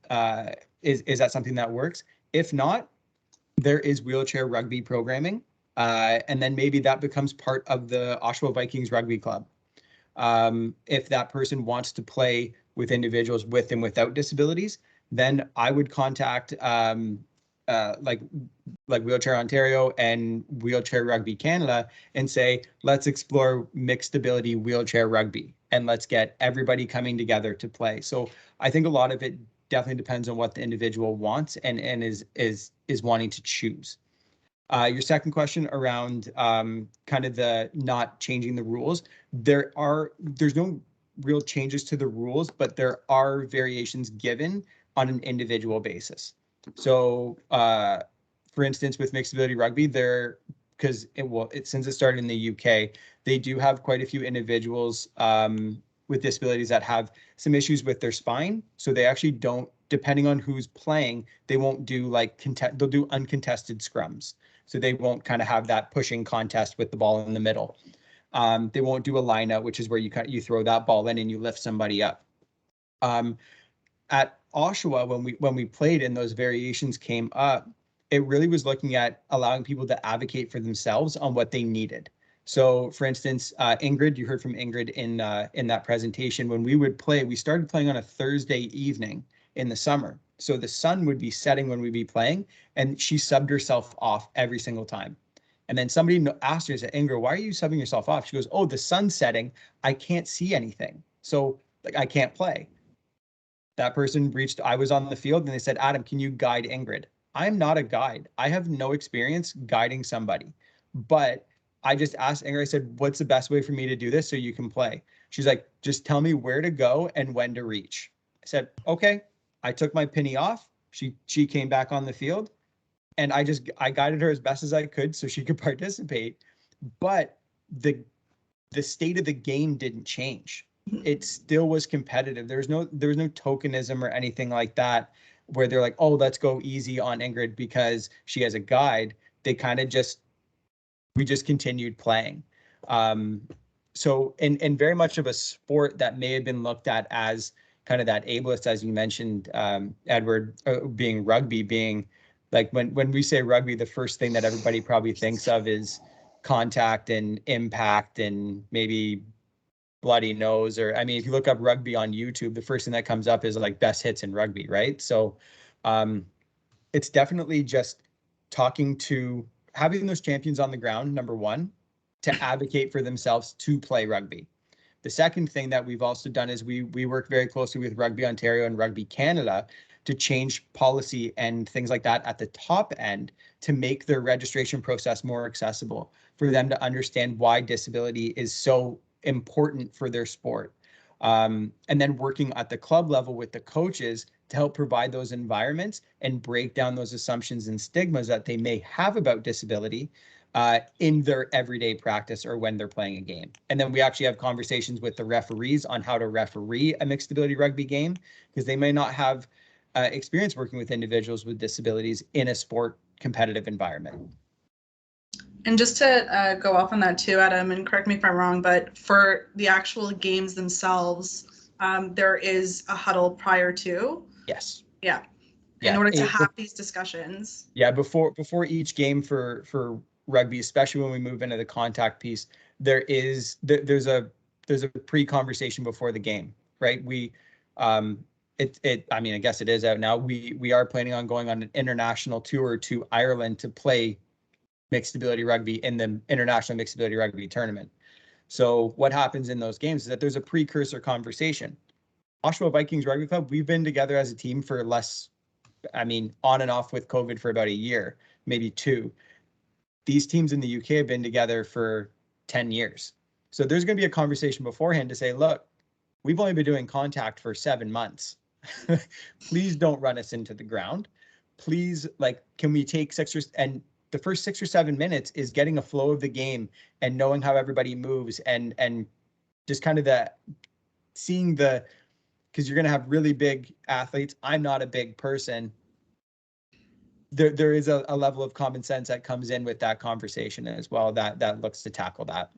Is that something that works? If not, there is wheelchair rugby programming. And then maybe that becomes part of the Oshawa Vikings Rugby Club. If that person wants to play with individuals with and without disabilities, then I would contact like Wheelchair Ontario and Wheelchair Rugby Canada and say, let's explore mixed ability wheelchair rugby and let's get everybody coming together to play. So I think a lot of it definitely depends on what the individual wants and is wanting to choose. Your second question around kind of the not changing the rules, there's no real changes to the rules, but there are variations given on an individual basis. So for instance, with Mixability Rugby, because since it started in the UK, they do have quite a few individuals with disabilities that have some issues with their spine. So they actually don't, depending on who's playing, they won't do they'll do uncontested scrums. So they won't kind of have that pushing contest with the ball in the middle. They won't do a line out, which is where you throw that ball in and you lift somebody up. At Oshawa, when we played and those variations came up, it really was looking at allowing people to advocate for themselves on what they needed. So, for instance, Ingrid, you heard from Ingrid in that presentation. When we would play, we started playing on a Thursday evening in the summer. So the sun would be setting when we'd be playing, and she subbed herself off every single time. And then somebody asked her, I said, Ingrid, why are you subbing yourself off? She goes, oh, the sun's setting. I can't see anything. So I can't play. That person I was on the field and they said, Adam, can you guide Ingrid? I'm not a guide. I have no experience guiding somebody. But I just asked Ingrid, I said, what's the best way for me to do this so you can play? She's like, just tell me where to go and when to reach. I said, okay. I took my penny off. She came back on the field and I guided her as best as I could so she could participate. But the state of the game didn't change. It still was competitive. There was no tokenism or anything like that where they're like, oh, let's go easy on Ingrid because she has a guide. They kind of we just continued playing. So in very much of a sport that may have been looked at as kind of that ableist, as you mentioned, Edward, being rugby, being like when we say rugby, the first thing that everybody probably thinks of is contact and impact and maybe bloody nose. Or I mean, if you look up rugby on YouTube, the first thing that comes up is like best hits in rugby, right? So it's definitely just having those champions on the ground, number one, to advocate for themselves to play rugby. The second thing that we've also done is we work very closely with Rugby Ontario and Rugby Canada to change policy and things like that at the top end to make their registration process more accessible for them to understand why disability is so important for their sport. And then working at the club level with the coaches to help provide those environments and break down those assumptions and stigmas that they may have about disability in their everyday practice or when they're playing a game. And then we actually have conversations with the referees on how to referee a mixed ability rugby game because they may not have experience working with individuals with disabilities in a sport competitive environment. And just to go off on that too, Adam, and correct me if I'm wrong, but for the actual games themselves, there is a huddle prior to. Yes. Yeah. In order to have these discussions. Yeah, before each game for rugby, especially when we move into the contact piece, there's a pre-conversation before the game, right? I mean, I guess it is out now. We are planning on going on an international tour to Ireland to play mixed ability rugby in the International Mixed Ability Rugby Tournament. So what happens in those games is that there's a precursor conversation. Oshawa Vikings Rugby Club, we've been together as a team for on and off with COVID for about a year, maybe two. These teams in the UK have been together for 10 years. So there's going to be a conversation beforehand to say, look, we've only been doing contact for 7 months. Please don't run us into the ground. Please, can we take and the first 6 or 7 minutes is getting a flow of the game and knowing how everybody moves and just kind of because you're going to have really big athletes. I'm not a big person. There is a level of common sense that comes in with that conversation as well that looks to tackle that.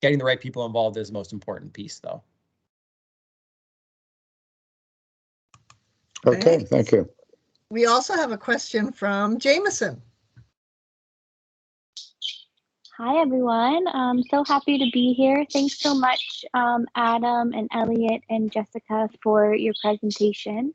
Getting the right people involved is the most important piece, though. Okay, thank you. We also have a question from Jameson. Hi, everyone. I'm so happy to be here. Thanks so much, Adam and Elliot and Jessica, for your presentation.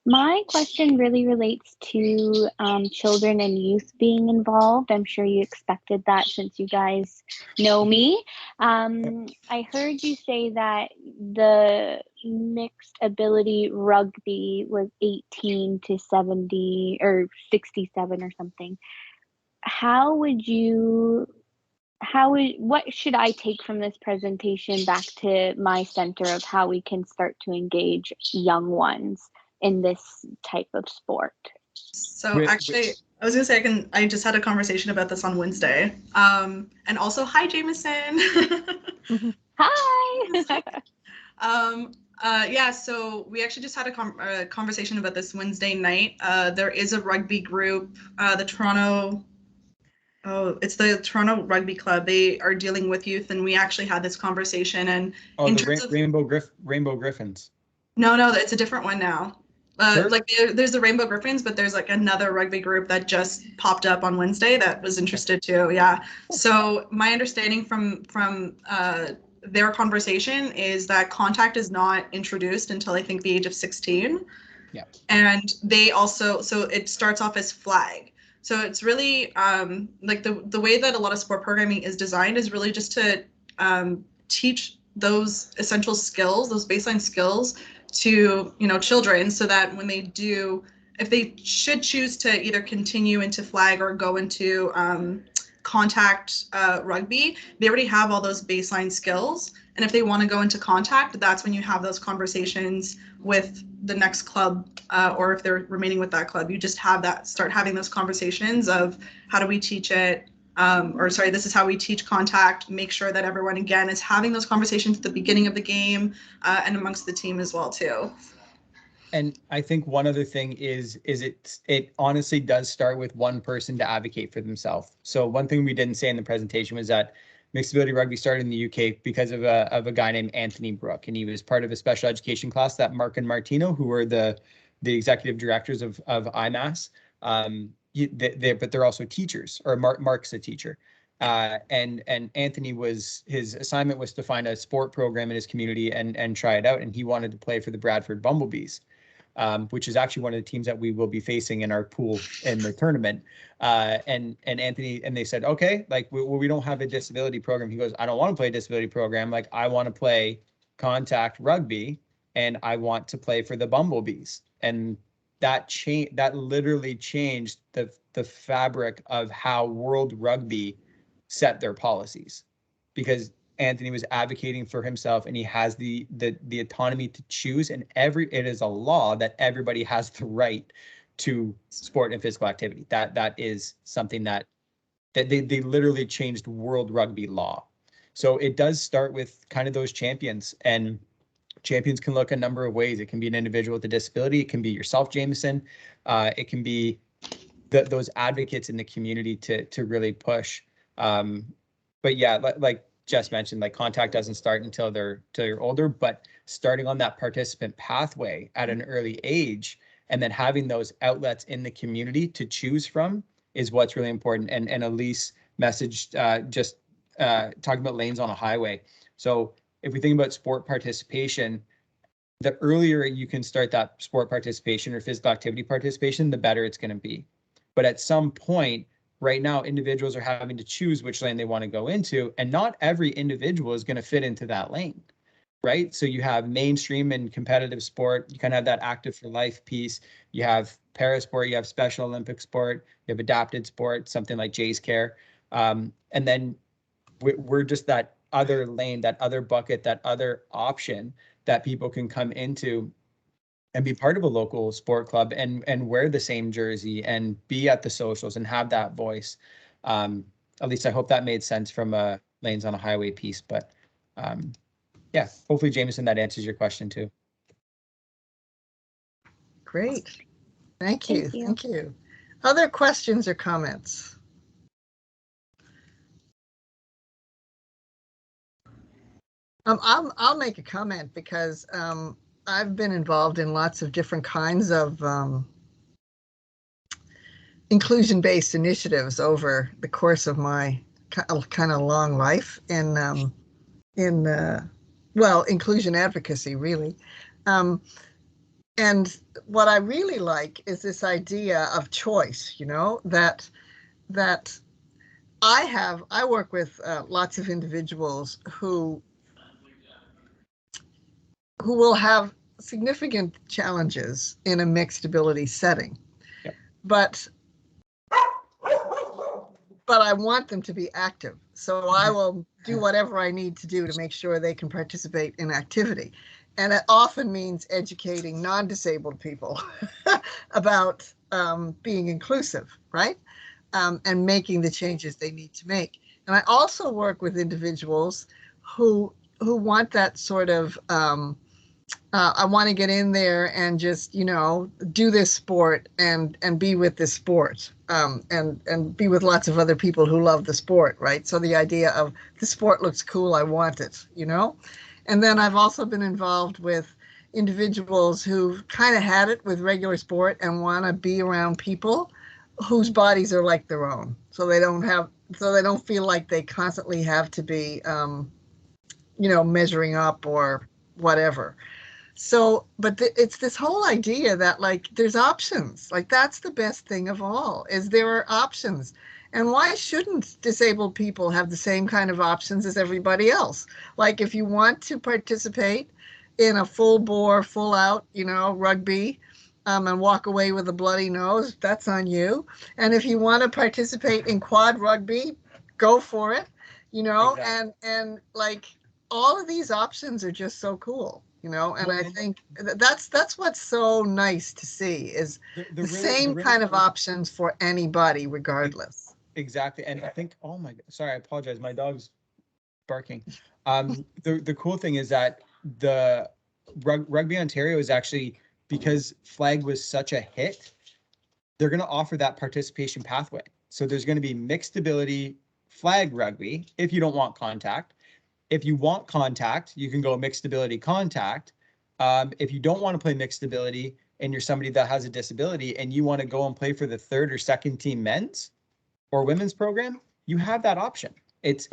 My question really relates to children and youth being involved. I'm sure you expected that since you guys know me. I heard you say that the mixed ability rugby was 18 to 70 or 67 or something. what should I take from this presentation back to my center of how we can start to engage young ones in this type of sport? So actually, I was gonna say I just had a conversation about this on Wednesday. And also, hi, Jameson. Hi. Yeah, so we actually just had a conversation about this Wednesday night. There is a rugby group, the Toronto Rugby Club. They are dealing with youth, and we actually had this conversation. And in terms of Rainbow Griffins. No, it's a different one now. Sure. Like there's the Rainbow Griffins, but there's like another rugby group that just popped up on Wednesday that was interested too. Yeah. So my understanding from their conversation is that contact is not introduced until I think the age of 16. Yeah. And they also, so it starts off as flag. So it's really like the way that a lot of sport programming is designed is really just to teach those essential skills, those baseline skills to children, so that when they do, if they should choose to either continue into flag or go into contact rugby, they already have all those baseline skills. And if they want to go into contact, that's when you have those conversations with the next club, or if they're remaining with that club, you just start having those conversations of how do we teach it, this is how we teach contact, make sure that everyone, again, is having those conversations at the beginning of the game and amongst the team as well, too. And I think one other thing is it honestly does start with one person to advocate for themselves. So one thing we didn't say in the presentation was that Mixability Rugby started in the UK because of a guy named Anthony Brook, and he was part of a special education class that Mark and Martino, who were the executive directors of IMAS, but they're also teachers, or Mark's a teacher. And Anthony his assignment was to find a sport program in his community and try it out. And he wanted to play for the Bradford Bumblebees, which is actually one of the teams that we will be facing in our pool in the tournament. And Anthony, and they said, okay, like we don't have a disability program. He goes, I don't want to play a disability program. Like I want to play contact rugby and I want to play for the Bumblebees. And that literally changed the fabric of how World Rugby set their policies, because Anthony was advocating for himself, and he has the autonomy to choose, and it is a law that everybody has the right to sport and physical activity. That is something that they literally changed World Rugby law. So it does start with kind of those champions, and champions can look a number of ways. It can be an individual with a disability. It can be yourself, Jameson. It can be those advocates in the community to really push. But yeah, like Jess mentioned, like contact doesn't start until you're older, but starting on that participant pathway at an early age, and then having those outlets in the community to choose from is what's really important. And Elise messaged talking about lanes on a highway. So if we think about sport participation, the earlier you can start that sport participation or physical activity participation, the better it's going to be. But at some point, right now, individuals are having to choose which lane they want to go into, and not every individual is going to fit into that lane, right? So you have mainstream and competitive sport. You kind of have that active for life piece. You have para sport, you have Special Olympic sport, you have adapted sport, something like Jay's Care. And then we're just that other lane, that other bucket, that other option that people can come into and be part of a local sport club and wear the same jersey and be at the socials and have that voice. At least I hope that made sense from a lanes on a highway piece. But yeah, hopefully, Jameson, that answers your question too. Great. Thank you. Thank you. Other questions or comments? I'll make a comment because I've been involved in lots of different kinds of inclusion-based initiatives over the course of my kind of long life in inclusion advocacy, really. And what I really like is this idea of choice, that I work with lots of individuals who will have significant challenges in a mixed ability setting. Yep. But but I want them to be active. So I will do whatever I need to do to make sure they can participate in activity. And it often means educating non-disabled people about being inclusive, right? And making the changes they need to make. And I also work with individuals who want that sort of I want to get in there and just, do this sport and be with this sport, and be with lots of other people who love the sport, right? So the idea of the sport looks cool, I want it, And then I've also been involved with individuals who've kind of had it with regular sport and want to be around people whose bodies are like their own. So they don't feel like they constantly have to be, measuring up or whatever. So, but it's this whole idea that like there's options. Like that's the best thing of all, is there are options. And why shouldn't disabled people have the same kind of options as everybody else? Like if you want to participate in a full bore, full out, rugby, and walk away with a bloody nose, that's on you. And if you want to participate in quad rugby, go for it, exactly. and like all of these options are just so cool. And I think that's what's so nice to see is the same kind of options for anybody, regardless. Exactly. And I think, oh my God, sorry, I apologize. My dog's barking. The cool thing is that the Rugby Ontario is actually, because flag was such a hit, they're going to offer that participation pathway. So there's going to be mixed ability flag rugby if you don't want contact. If you want contact, you can go mixed ability contact. If you don't want to play mixed ability and you're somebody that has a disability and you want to go and play for the third or second team men's or women's program, you have that option. It's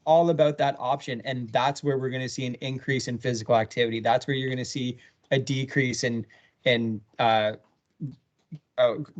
all about that option. And that's where we're going to see an increase in physical activity. That's where you're going to see a decrease in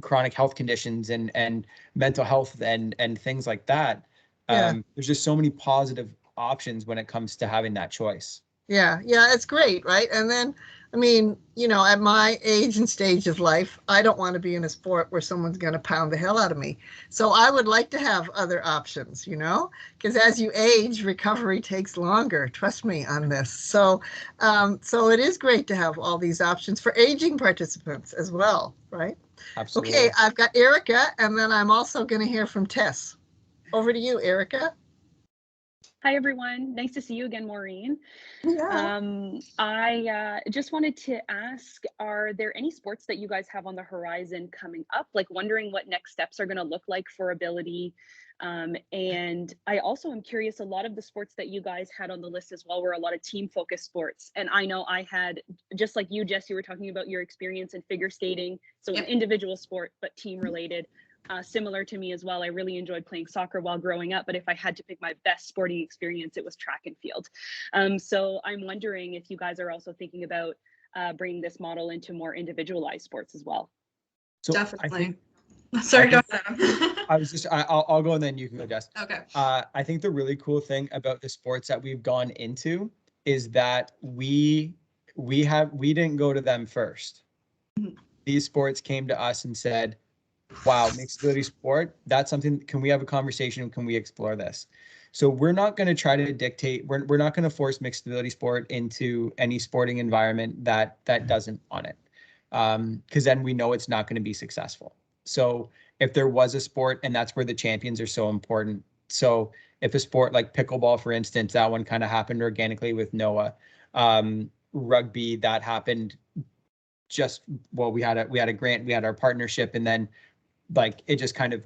chronic health conditions and mental health and things like that. There's just so many positive options when it comes to having that choice. Yeah, it's great, right? And then, I mean, at my age and stage of life, I don't want to be in a sport where someone's going to pound the hell out of me. So I would like to have other options, because as you age, recovery takes longer. Trust me on this. So it is great to have all these options for aging participants as well, right? Absolutely. Okay, I've got Erica, and then I'm also going to hear from Tess. Over to you, Erica. Hi, everyone. Nice to see you again, Maureen. Yeah. I just wanted to ask, are there any sports that you guys have on the horizon coming up? Like wondering what next steps are going to look like for Ability. And I also am curious, a lot of the sports that you guys had on the list as well were a lot of team focused sports. And I know I had, just like you, Jess, you were talking about your experience in figure skating. So an individual sport, but team related. Similar to me as well. I really enjoyed playing soccer while growing up, but if I had to pick my best sporting experience, it was track and field. So I'm wondering if you guys are also thinking about bringing this model into more individualized sports as well. So definitely. Sorry, go ahead. I'll go and then you can go, Jess. Okay. I think the really cool thing about the sports that we've gone into is that we didn't go to them first. Mm-hmm. These sports came to us and said, wow, mixed ability sport, that's something, can we have a conversation? Can we explore this? So we're not going to try to dictate, we're not going to force mixed ability sport into any sporting environment that doesn't want it. Because then we know it's not going to be successful. So if there was a sport, and that's where the champions are so important. So if a sport like pickleball, for instance, that one kind of happened organically with Noah. Rugby, that happened we had a grant, we had our partnership, and then like it just kind of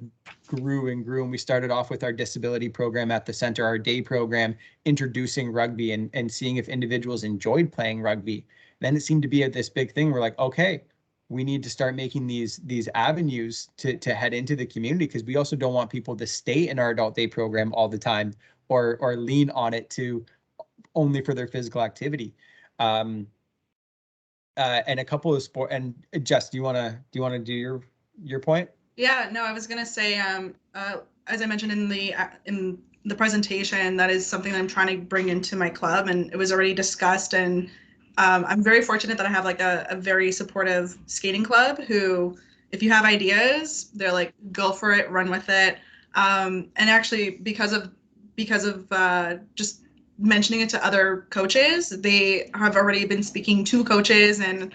grew and grew. And we started off with our disability program at the center, our day program, introducing rugby and seeing if individuals enjoyed playing rugby. Then it seemed to be this big thing. We're like, okay, we need to start making these avenues to head into the community, because we also don't want people to stay in our adult day program all the time or lean on it to only for their physical activity. And a couple of sport, and Jess, do you want to do your point? Yeah, no, I was gonna say, as I mentioned in the presentation, that is something that I'm trying to bring into my club, and it was already discussed. And I'm very fortunate that I have like a very supportive skating club who, if you have ideas, they're like, go for it, run with it. And actually, because of just mentioning it to other coaches, they have already been speaking to coaches, and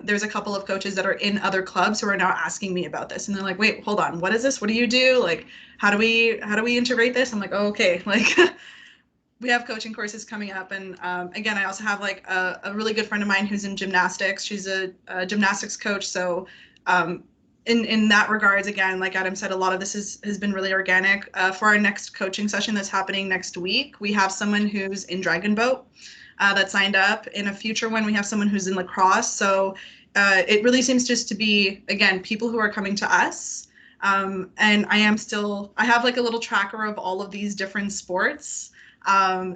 there's a couple of coaches that are in other clubs who are now asking me about this, and they're like, wait, hold on, what is this? What do you do? Like, how do we integrate this? I'm like, oh, okay, like we have coaching courses coming up. And again, I also have like a really good friend of mine who's in gymnastics. She's a gymnastics coach. So in that regards, again, like Adam said, a lot of this has been really organic. For our next coaching session that's happening next week, we have someone who's in Dragon Boat that signed up. In a future one, we have someone who's in lacrosse. So it really seems just to be, again, people who are coming to us. And I have like a little tracker of all of these different sports.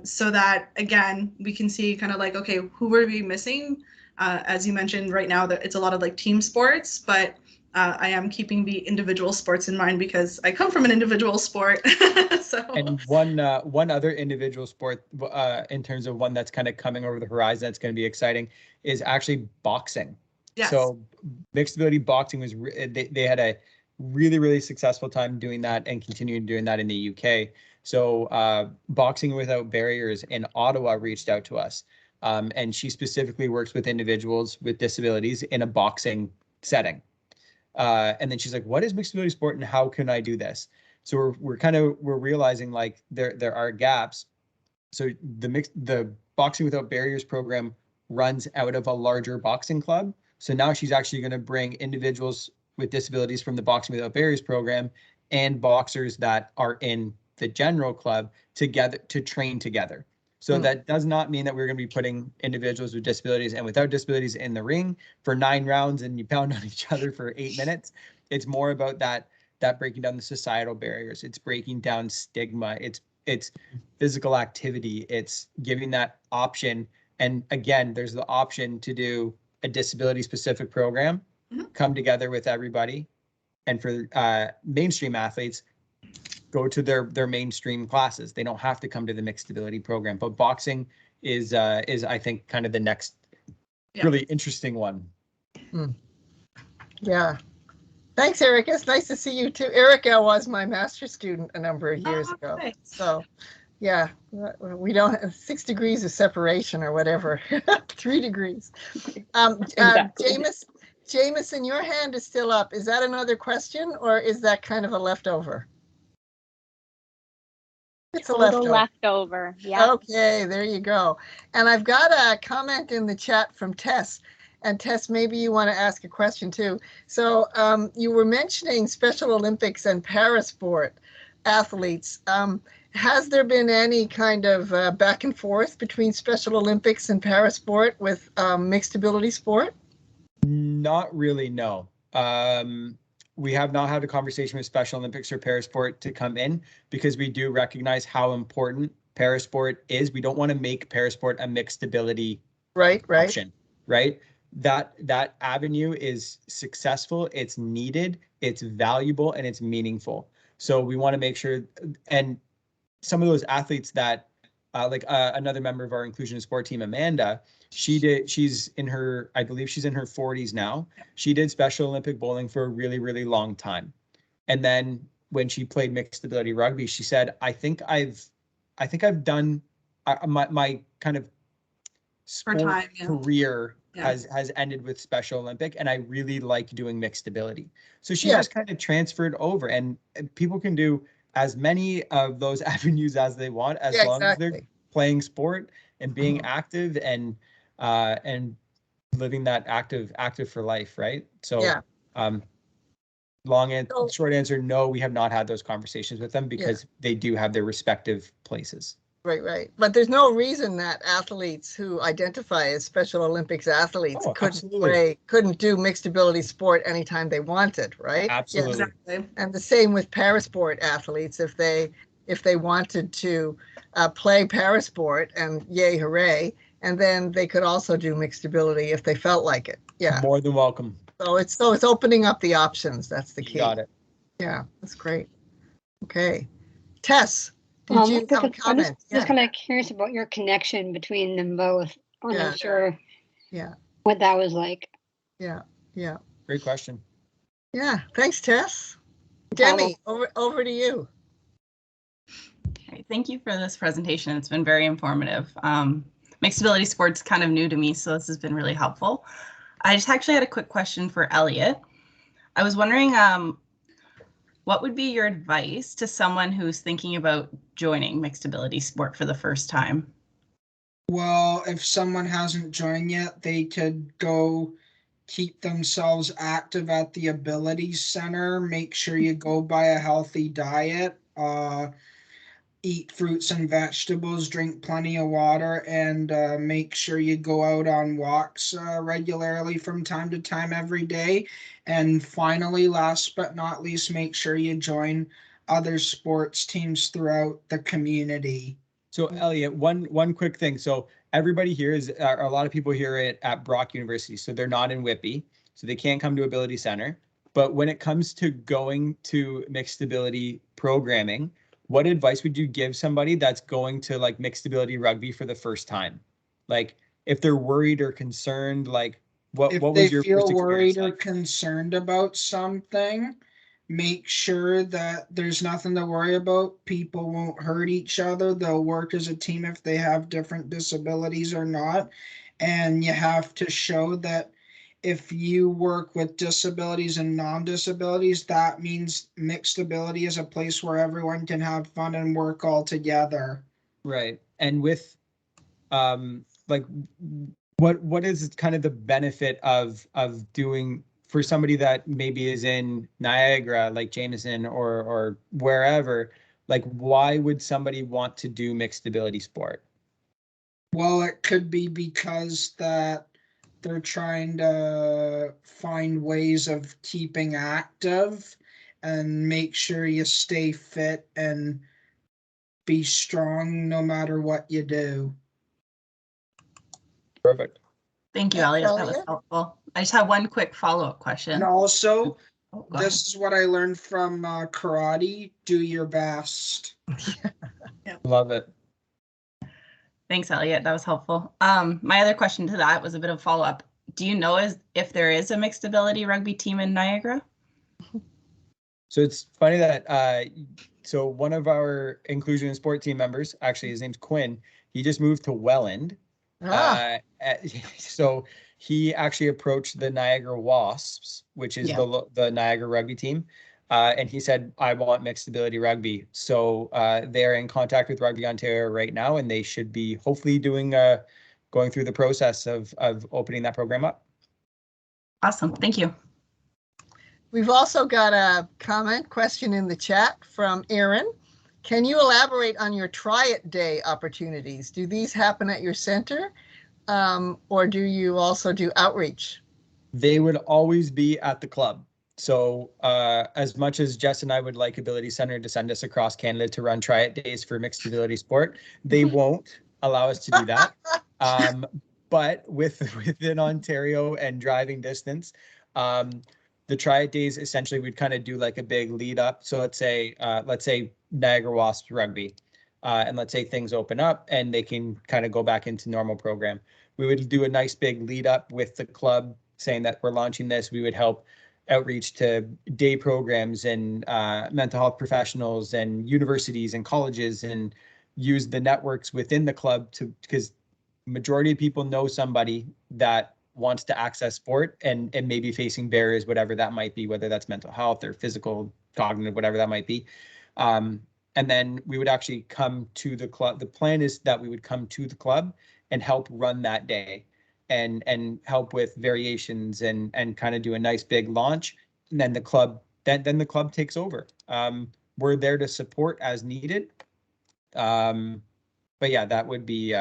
So that, again, we can see kind of like, okay, who are we missing? As you mentioned right now, that it's a lot of like team sports, but I am keeping the individual sports in mind because I come from an individual sport. So. And one other individual sport in terms of one that's kind of coming over the horizon that's going to be exciting is actually boxing. Yes. So Mixability boxing was they had a really successful time doing that and continuing doing that in the UK. So Boxing Without Barriers in Ottawa reached out to us, and she specifically works with individuals with disabilities in a boxing setting. And then she's like, what is mixability sport and how can I do this? So we're realizing like there are gaps. So the Boxing Without Barriers program runs out of a larger boxing club. So now she's actually going to bring individuals with disabilities from the Boxing Without Barriers program and boxers that are in the general club together to train together. So that does not mean that we're going to be putting individuals with disabilities and without disabilities in the ring for 9 rounds and you pound on each other for 8 minutes. It's more about that breaking down the societal barriers. It's breaking down stigma. It's physical activity. It's giving that option. And again, there's the option to do a disability specific program, come together with everybody. And for mainstream athletes, go to their mainstream classes. They don't have to come to the Mixability program. But boxing is I think kind of the next really interesting one. Yeah. Thanks, Erica. It's nice to see you too. Erica was my master's student a number of years ago. Nice. So yeah, we don't have 6 degrees of separation or whatever, 3 degrees. Exactly. Jameson, your hand is still up. Is that another question or is that kind of a leftover? It's a leftover. Yeah. Okay, there you go. And I've got a comment in the chat from Tess. And Tess, maybe you want to ask a question too. So you were mentioning Special Olympics and parasport athletes. Has there been any kind of back and forth between Special Olympics and parasport with mixed ability sport? Not really, no. We have not had a conversation with Special Olympics or parasport to come in because we do recognize how important parasport is. We don't want to make parasport a mixed ability option, right? That avenue is successful, it's needed, it's valuable, and it's meaningful. So we want to make sure, and some of those athletes that another member of our inclusion and sport team, Amanda, she's in her, I believe she's in her 40s now. She did Special Olympic bowling for a really long time. And then when she played mixed ability rugby, she said, I think I've done my kind of sport career has ended with Special Olympic, and I really like doing mixed ability. So she just kind of transferred over, and people can do as many of those avenues as they want, as long as they're playing sport and being active and living that active for life, right? So short answer, no, we have not had those conversations with them because they do have their respective places. Right. But there's no reason that athletes who identify as Special Olympics athletes couldn't do mixed ability sport anytime they wanted, right? Absolutely. Yes. Exactly. And the same with parasport athletes. If they wanted to play parasport, and yay, hooray, and then they could also do mixed ability if they felt like it. Yeah. More than welcome. So it's opening up the options. That's the key. You got it. Yeah, that's great. Okay. Tess. Did you have a comment? I'm just kind of curious about your connection between them both. I'm not sure what that was like. Yeah. Great question. Yeah. Thanks, Tess. Demi, over to you. Okay, thank you for this presentation. It's been very informative. Mixability sport's kind of new to me, so this has been really helpful. I just actually had a quick question for Elliot. I was wondering, what would be your advice to someone who's thinking about joining mixability sport for the first time? Well, if someone hasn't joined yet, they could go keep themselves active at the Ability Center. Make sure you go by a healthy diet. Eat fruits and vegetables, drink plenty of water, and make sure you go out on walks regularly from time to time every day. And finally, last but not least, make sure you join other sports teams throughout the community. So Elliot, one quick thing. So everybody here is, a lot of people here at Brock University, so they're not in Whitby, so they can't come to Ability Center. But when it comes to going to mixed ability programming, what advice would you give somebody that's going to like mixed ability rugby for the first time? Like if they're worried or concerned, like what was your first experience like? If they feel worried or concerned about something, make sure that there's nothing to worry about. People won't hurt each other. They'll work as a team if they have different disabilities or not. And you have to show that if you work with disabilities and non-disabilities, that means mixed ability is a place where everyone can have fun and work all together. Right. And with like what is kind of the benefit of doing for somebody that maybe is in Niagara, like Jameson or wherever, like why would somebody want to do mixed ability sport? Well, it could be because that they're trying to find ways of keeping active and make sure you stay fit and be strong no matter what you do. Perfect. Thank you, Elliot. That was helpful. I just have one quick follow-up question. And also, this is what I learned from karate. Do your best. Yeah. Love it. Thanks, Elliot. That was helpful. My other question to that was a bit of follow-up. Do you know if there is a mixed ability rugby team in Niagara? So it's funny that so one of our inclusion and sport team members, actually his name's Quinn, he just moved to Welland. So he actually approached the Niagara Wasps, which is the Niagara rugby team. And he said, I want mixed ability rugby. So they're in contact with Rugby Ontario right now, and they should be hopefully going through the process of opening that program up. Awesome. Thank you. We've also got a question in the chat from Aaron. Can you elaborate on your Triad Day opportunities? Do these happen at your center, or do you also do outreach? They would always be at the club. So as much as Jess and I would like Ability Center to send us across Canada to run Triad Days for mixed ability sport, they won't allow us to do that. But within Ontario and driving distance, the Triad Days essentially would kind of do like a big lead up. So let's say Niagara Wasps rugby, and let's say things open up and they can kind of go back into normal program. We would do a nice big lead up with the club saying that we're launching this. We would help outreach to day programs and mental health professionals and universities and colleges, and use the networks within the club because majority of people know somebody that wants to access sport and maybe facing barriers, whatever that might be, whether that's mental health or physical, cognitive, whatever that might be. And then we would actually come to the club. The plan is that we would come to the club and help run that day and help with variations and kind of do a nice big launch. And then the club takes over. We're there to support as needed. But yeah, that would be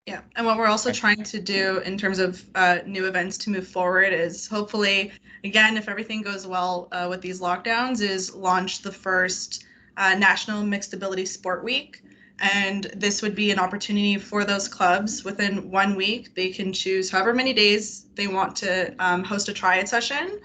yeah, and what we're also trying to do in terms of new events to move forward is hopefully, again, if everything goes well with these lockdowns, is launch the first National Mixed Ability Sport Week. And this would be an opportunity for those clubs within 1 week. They can choose however many days they want to host a triad session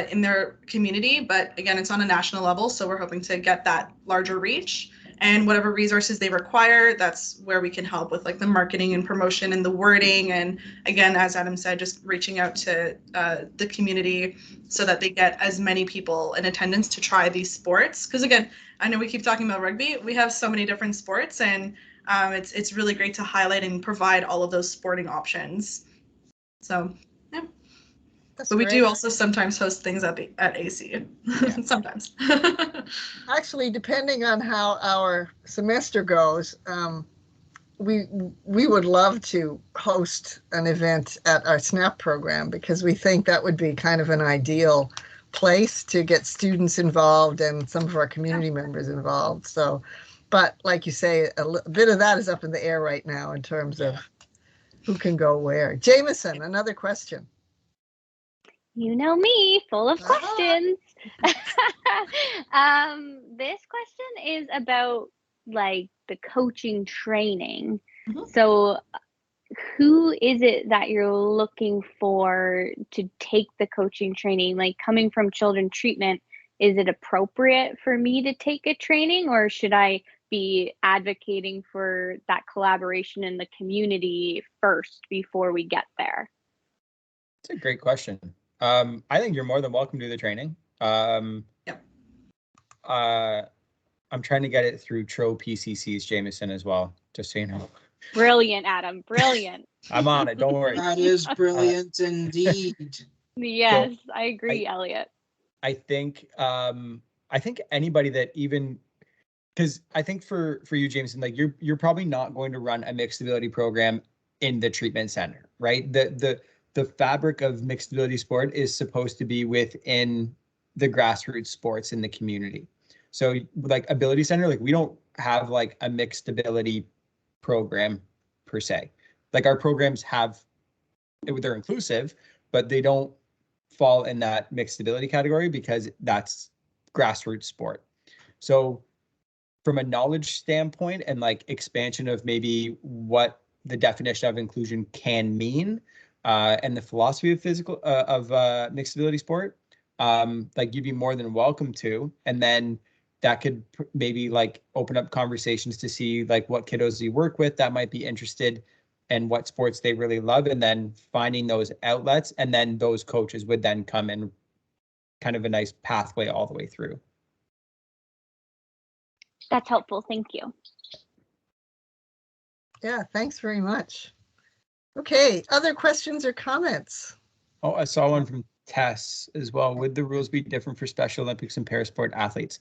in their community. But again, it's on a national level, so we're hoping to get that larger reach. and whatever resources they require, that's where we can help with like the marketing and promotion and the wording. And again, as Adam said, just reaching out to the community so that they get as many people in attendance to try these sports. Because again, I know we keep talking about rugby. We have so many different sports, and it's really great to highlight and provide all of those sporting options. So, yeah. But we do also sometimes host things at AC. Yeah. Sometimes. Actually, depending on how our semester goes, we would love to host an event at our S.N.A.P program, because we think that would be kind of an ideal place to get students involved and some of our community members involved. So, but like you say, a bit of that is up in the air right now in terms of who can go where. Jameson, another question. You know me, full of questions. This question is about like the coaching training. So who is it that you're looking for to take the coaching training? Like, coming from children treatment, is it appropriate for me to take a training, or should I be advocating for that collaboration in the community first before we get there? It's a great question. I think you're more than welcome to do the training. I'm trying to get it through TRO PCC's Jameson as well, just so you know. Brilliant, Adam. Brilliant. I'm on it. Don't worry. That is brilliant indeed. Yes, so I agree, Elliot. I think anybody that even, because I think for you, Jameson, like you're probably not going to run a mixability program in the treatment center, right? The fabric of mixability sport is supposed to be within the grassroots sports in the community. So like Ability Center, like we don't have like a mixed ability program per se. Like our programs they're inclusive, but they don't fall in that mixed ability category because that's grassroots sport. So from a knowledge standpoint and like expansion of maybe what the definition of inclusion can mean, and the philosophy of mixed ability sport, like you'd be more than welcome to. And then that could maybe like open up conversations to see like what kiddos you work with that might be interested in what sports they really love, and then finding those outlets, and then those coaches would then come in kind of a nice pathway all the way through. That's helpful. Thank you. Yeah, thanks very much. Okay, other questions or comments? Oh, I saw one from Tess as well. Would the rules be different for Special Olympics and parasport athletes?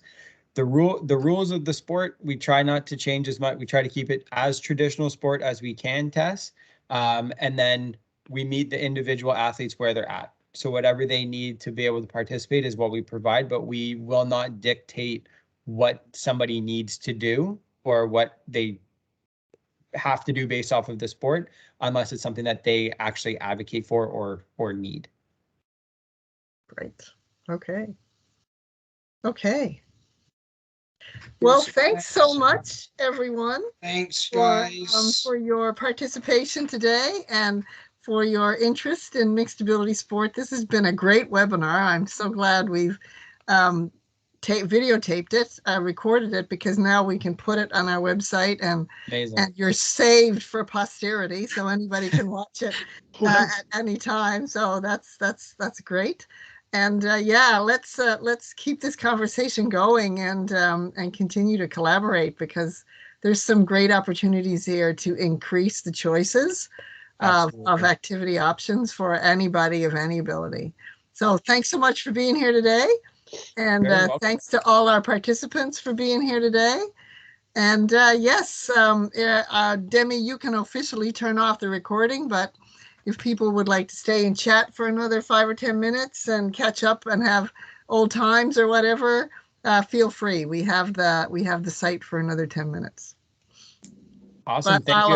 The rules of the sport, we try not to change as much. We try to keep it as traditional sport as we can, Tess. And then we meet the individual athletes where they're at. So whatever they need to be able to participate is what we provide, but we will not dictate what somebody needs to do or what they have to do based off of the sport, unless it's something that they actually advocate for or need. Great. Okay. Okay. Well, thanks so much, everyone. Thanks, guys. For your participation today and for your interest in mixed ability sport. This has been a great webinar. I'm so glad we've videotaped it, recorded it, because now we can put it on our website, and you're saved for posterity, so anybody can watch it at any time. So that's great. And yeah, let's keep this conversation going and continue to collaborate, because there's some great opportunities here to increase the choices of activity options for anybody of any ability. So thanks so much for being here today. And thanks to all our participants for being here today. And yes, Demi, you can officially turn off the recording, but if people would like to stay and chat for another 5 or 10 minutes and catch up and have old times or whatever, feel free. We have the site for another 10 minutes. Awesome. Thank you.